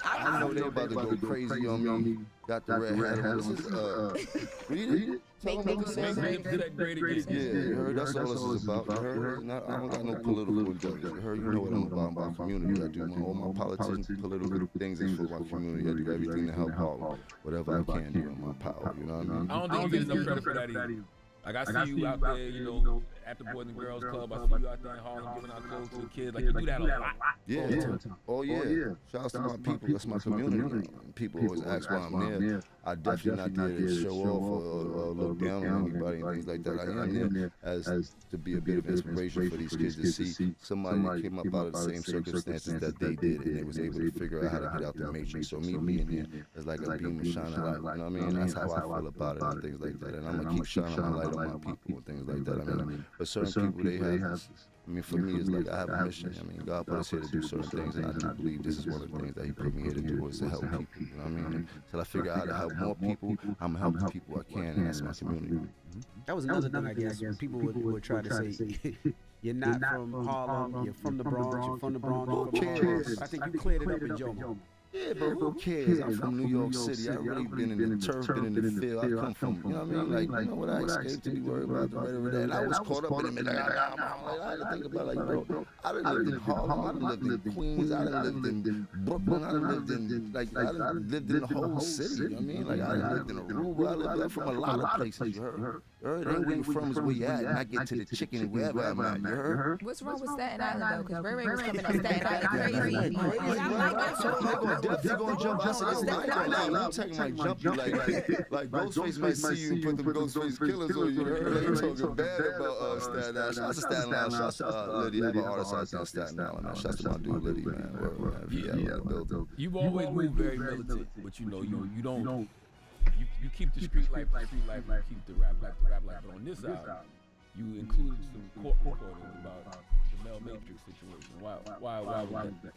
I know they about to go crazy on me. Got the red hat on. This is, read it. Tell them what to say. Yeah, you heard? That's all this is about. You heard? I don't got no political agenda. You heard? You know what I'm about my community. I do all my politics, political things is for my community. I do everything to help out whatever I can do in my power. You know what I mean? I don't think you get enough credit for that either. Like I see you out there, you know, at the Boys and Girls Club. I see you out there in Harlem giving out clothes to the kids. Like you do that a lot. Yeah. Oh yeah. Shout out to my people. That's my community. People always ask why I'm there. I definitely not there to show off or look down on anybody and things like that. I am there as to be a bit of inspiration for these kids to see somebody that came up out of the same circumstances that they did and they was able to figure out how to get out the matrix. So me being there is like a beam of shining light. You know what I mean? That's how I feel about it and things like that. And I'm gonna keep shining my light on my people and things like that. I mean, but certain people they have. I mean, for me, it's like I have a mission. I mean, God put us here to do certain things, and I do believe this is one of the things that He put me here to do is to help people. You know what I mean? Till I figure out how to help more people, I'm gonna help the people I can, and that's my community. That was another thing, I guess. People would try to say, you're not from Harlem, you're from the Bronx, you're from the Bronx. I think you cleared it up in Jomo. Yeah, but who cares? I'm from New York City. I've really been in the turf, been in the field. I come from, you know what I mean? Like, you know what? I escaped to be worried about the rhetoric. And I was caught up in it. Like, I had to think about, like, bro, I done lived in Harlem. I done lived in Queens. I done lived in Brooklyn. I done lived in, like, I done lived in the whole city. You know what I mean? Like, I done lived in Aruba. I lived from a lot of places, you heard? It ain't where you from is where you at, and I get to the chicken and wherever I'm at, you heard? What's wrong with Staten Island, though? Because Ray Ray was coming up Staten Island crazy. I'm like, that's definitely gonna jump. I said, it's not gonna I'm taking my jump you like Ghostface might see you and put them Ghostface killers on you, heard? Like, you talking bad about Staten Island. Shout out to Staten Island. Shout out to Liddy. I have an artist out there in Staten Island, man. Shout out to my dude Liddy, man. You've always moved very militant, but you know, you don't. You keep the street life, you keep the rap life. But on this album, you included some court recordings about the Mel Matrix situation. Why was that?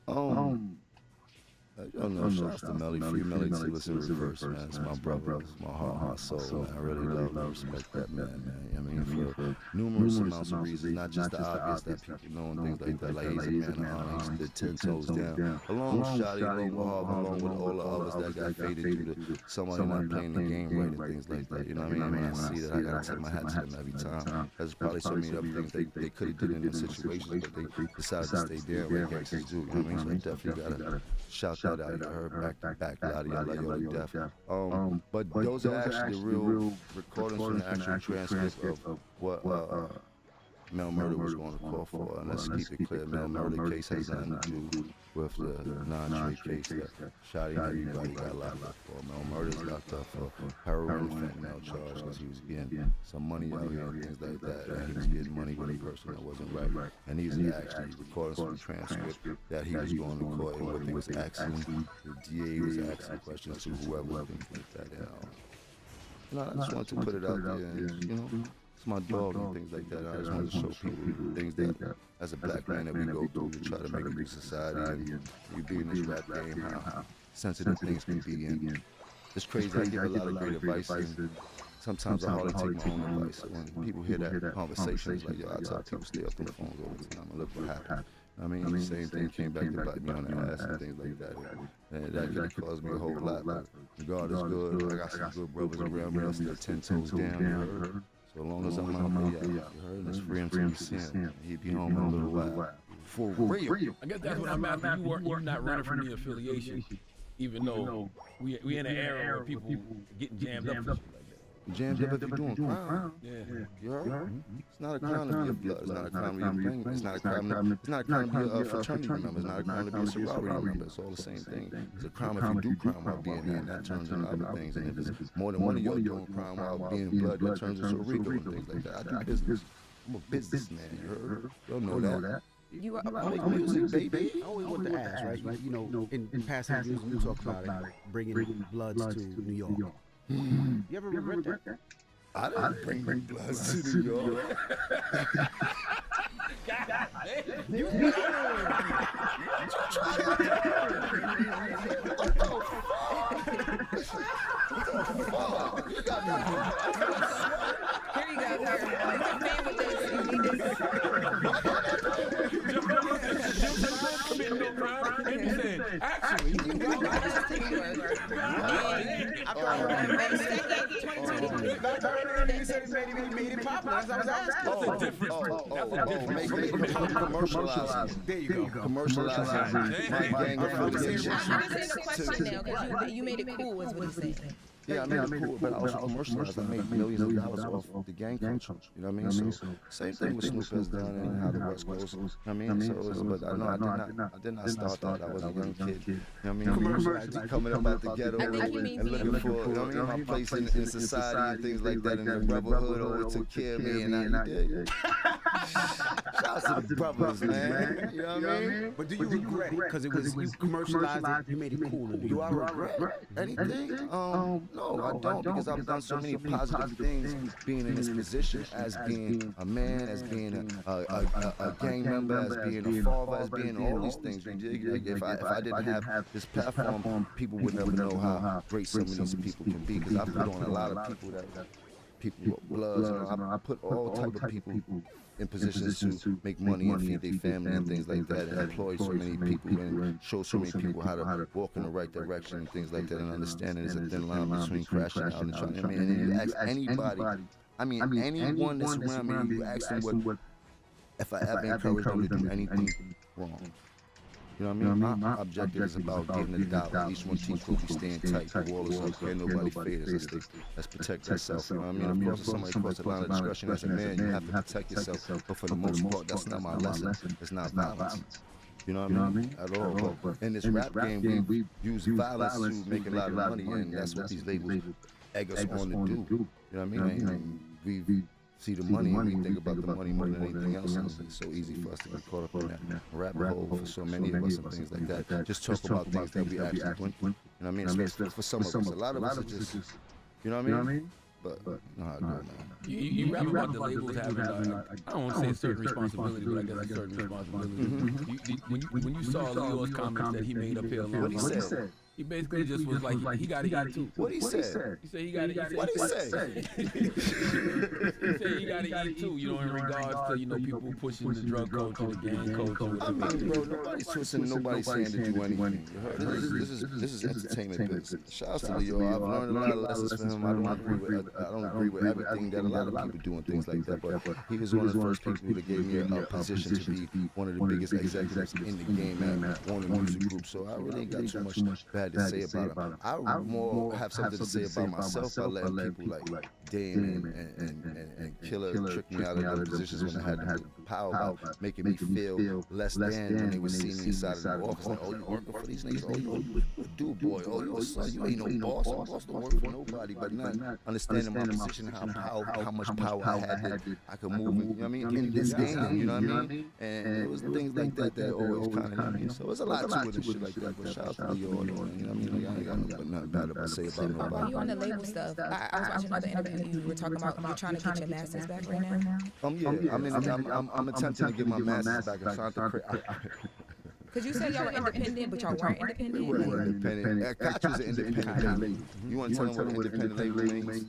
I don't know, shouts to Melly, free Melly to listen to reverse, man. It's my brother, it's my heart, my soul, man. I really love and respect that man. I mean, for numerous amounts of reasons, not just the obvious that people know and things like that. Like, he's a man of honor, he stood 10 toes down. Along with Shotty, along with Harvey, along with all the others that got faded due to somebody not playing the game right and things like that. You know what I mean? I see that I gotta tip my hat to them every time. There's probably so many other things they could have did in those situations, but they decided to stay down like gangsters do. You know what I mean? So I definitely gotta shout that out. You heard back, yada yada death. But those are actually the real recordings from the actual transcript of what Mel Murder was going to call for. And let's keep it clear, Mel Murder case has nothing to do with the non-trade case that Shotty and everybody got locked up for. Mel Murder's locked up for heroin and fentanyl charge because he was getting some money out here and things like that. And he was getting money with a person that wasn't right. And these are actually recordings from the transcript that he was going to court and what they was asking. The DA was asking questions to whoever and things like that. And, I just wanted to put it out there and, you know, it's my dog and things like that. I just wanted to show people things that, as a black man, that we go through to try to make a good society and you be in this rap game, how sensitive things can be. And it's crazy. I give a lot of great advice, and sometimes I hardly take my own advice. So when people hear that conversation, it's like, yo, I tell people stay off their phones all the time and look what happened. I mean, the same thing came back to bite me on the ass and things like that. And that could have caused me a whole lot. But God is good. I got some good brothers around me. I'm still 10 toes down, you heard? So long as I'm out there, you heard? It's free until you see him. He'll be home in a little while. For real. I guess that's what I'm asking. You're not running from the affiliation, even though we in an era where people getting jammed up for shit like that. Jammed up if you're doing crime. Yeah. You heard? It's not a crime to be a blood. It's not a crime to be a gang. It's not a crime to be a fraternity member. It's not a crime to be a sorority member. It's all the same thing. It's a crime if you do crime while being there, and that turns into other things. And if it's more than one of you doing crime while being blood, that turns into a RICO and things like that. I do business. I'm a businessman, you heard? Y'all know that. You are I make music, baby. I always want to ask, right? You know, in past interviews, we talk about it, bringing bloods to New York. You ever regret that? I didn't bring bloods to New York. God damn. Here you go, sir. You can fan with this. You need this. And you said, actually, you got made it popular. That's what I was asking. That's a difference. That's a difference. Commercializing. There you go. Commercializing my gang I'm affiliation. understanding the question now because you made it cool, is what he's saying. Yeah, I made it cool, but I also commercialized. I made millions of dollars off the gang culture. You know what I mean? So same thing with Snoop has done and how the West Coast. You know what I mean? So, but I know I did not start that. I was a young kid. You know what I mean? Coming up out the ghetto and looking for, you know what I mean, my place in society and things like that. And the rebelhood always took care of me, and I did. Shout out to the brothers, man. You know what I mean? But do you regret it? Because it was you commercialized it, you made it cool. Do I regret anything? No, I don't, because I've done so many positive things being in this position, as being a man, as being a gang member, as being a father, as being all these things. If I didn't have this platform, people would never know how great some of these people can be, because I put on a lot of people with bloods. I put all type of people in positions to make money and feed their family and things like that, and employ so many people and show so many people how to walk in the right direction and things like that, and understanding there's a thin line between crashing out and trying. I mean, and you ask anybody, anyone that's around me, you ask them what if I ever encourage them to do anything wrong. You know what I mean? My objective is about getting a dollar. Each one teach will be staying tight. The wall is up. Can't nobody fade us. Let's protect ourselves. You know what I mean? Of course, if somebody crossed the line of discretion as a man, you have to protect yourself. But for the most part, that's not my lesson. It's not violence. You know what I mean? At all. But in this rap game, we use violence to make a lot of money, and that's what these labels egg us on to do. You know what I mean? And we see the money and we think about the money more than anything else, and it's so easy for us to get caught up in that rabbit hole for so many of us and things like that. Just talk about things that we actually went through. You know what I mean? Especially for some of us. A lot of us are just, you know what I mean? But no, I do, man. You rap about the labels having, I don't want to say a certain responsibility, but I guess a certain responsibility. When you saw Leo's comments that he made up here, What he said? He basically just was like, he got to eat too. What he said? He said he got to eat. What he say? He said he got to eat too, you know, in regards to, you know, people pushing the drug culture, the gang culture. I mean, bro, nobody's twisting, nobody's saying to do anything. This is entertainment business. Shout out to Leo. I've learned a lot of lessons from him. I don't agree with everything that a lot of people do and things like that, but he was one of the first people that gave me a position to be one of the biggest executives in the game at Warner Music Group. So I really ain't got too much bad to say about him. I more have something to say about myself by letting people like Dame and Killer trick me out of those positions when I had the power by making me feel less than when they would see me inside of the office. Like, oh, you working for these niggas? Oh, you a dude boy? Oh, you a son? You ain't no boss. I'm boss don't work for nobody, but not understanding my position, how much power I had that I could move, you know what I mean, in this game, you know what I mean? And it was things like that always kind of, so there's a lot to it and shit like that, but shout out to Leo, you know what I mean? Like, I ain't got nothing bad to say about nobody. You on the label stuff. I was watching another interview. You were talking about you're trying to get your masters back right now. Yeah, I'm attempting to get my masters back. I'm trying to Because you said y'all were independent, but y'all weren't independent. We were independent. Gotcha's an independent label. You want to tell them what an independent label means?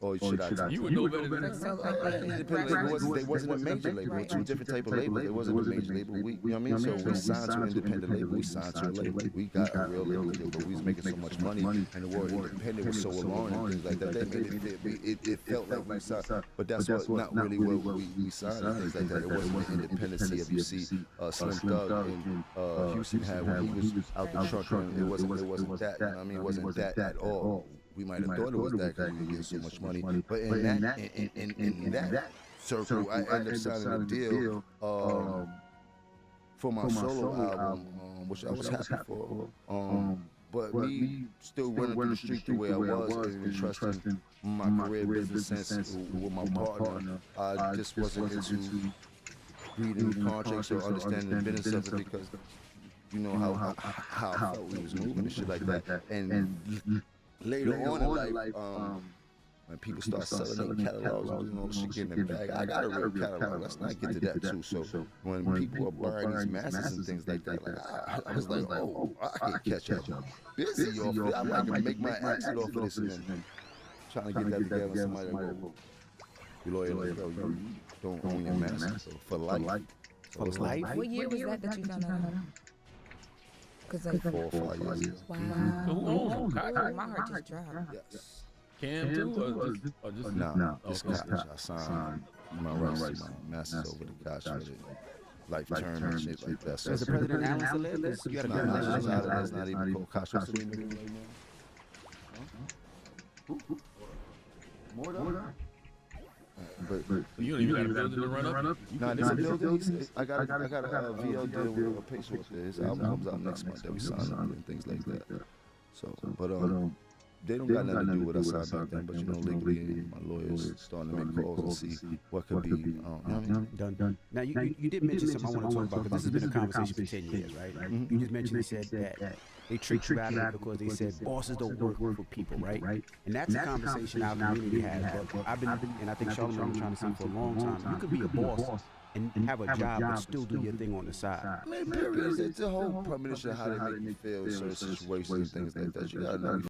Or should I tell you? would know better than independent label wasn't a major label. It was two different type of labels. It wasn't a major label. You know what I mean? So we signed to an independent label. We signed to a label. We got a real label, but we was making so much money, and the word independent was so alluring and things like that. That made it felt like we signed, but that's not really what we signed and things like that. It wasn't the independency of you see Slim Thug in Houston had when he was out the truck. It wasn't that. You know what I mean? It wasn't that at all. We might have thought it was that because we were getting so much money, but in that circle, I ended up signing a deal for my solo album, which I was happy for. But me still running through the street the way I was and trusting my career business sense with my partner. I just wasn't into reading the contracts or understanding the business of it because you know how I felt we was moving and shit like that. And later on in life, when people start selling their catalogs and doing all the shit, getting in the bag, I got a real catalog. Let's not get to that too. So when people are buying these masters and things like that, like I was like, oh, I can catch up. Busy off it. I might make my exit off of this and then trying to get that together. Somebody like, go, you lawyer, like, yo, you don't own your master for life. For life? What year was that you found out? 'Cause like 4 or 5 years ago. wow. So who owns them? Ooh, my heart just dropped. Yes. Cam too, or just Nah, it's Okay. Koch. I signed my rights to my masters over the Koch with it. Life term and shit like that. So Is the president Alan Celeb? You had a nah, good nah, relationship. that's not even called Koch. What's the name of it right now? More but You don't even got a building to run up. nah, there's a building. I got a VL deal with a Pacer up there. His album comes out next month that we signed up and things like that. So, but they don't got nothing to do with us out back then. But you know, legally, my lawyers starting to make calls and see what could be. You know what I mean? Done. Now, you did mention something I want to talk about, because this has been a conversation for 10 years, right? You just mentioned, you said that they tricked you out of it because they said bosses don't work for people, right? And that's a conversation our community has. But I've been, and I think Charlamagne been trying to say for a long time, you could be a boss and have a job but still do your thing on the side. I mean, period. It's a whole premonition of how they make you feel, certain situations and things like that. You gotta know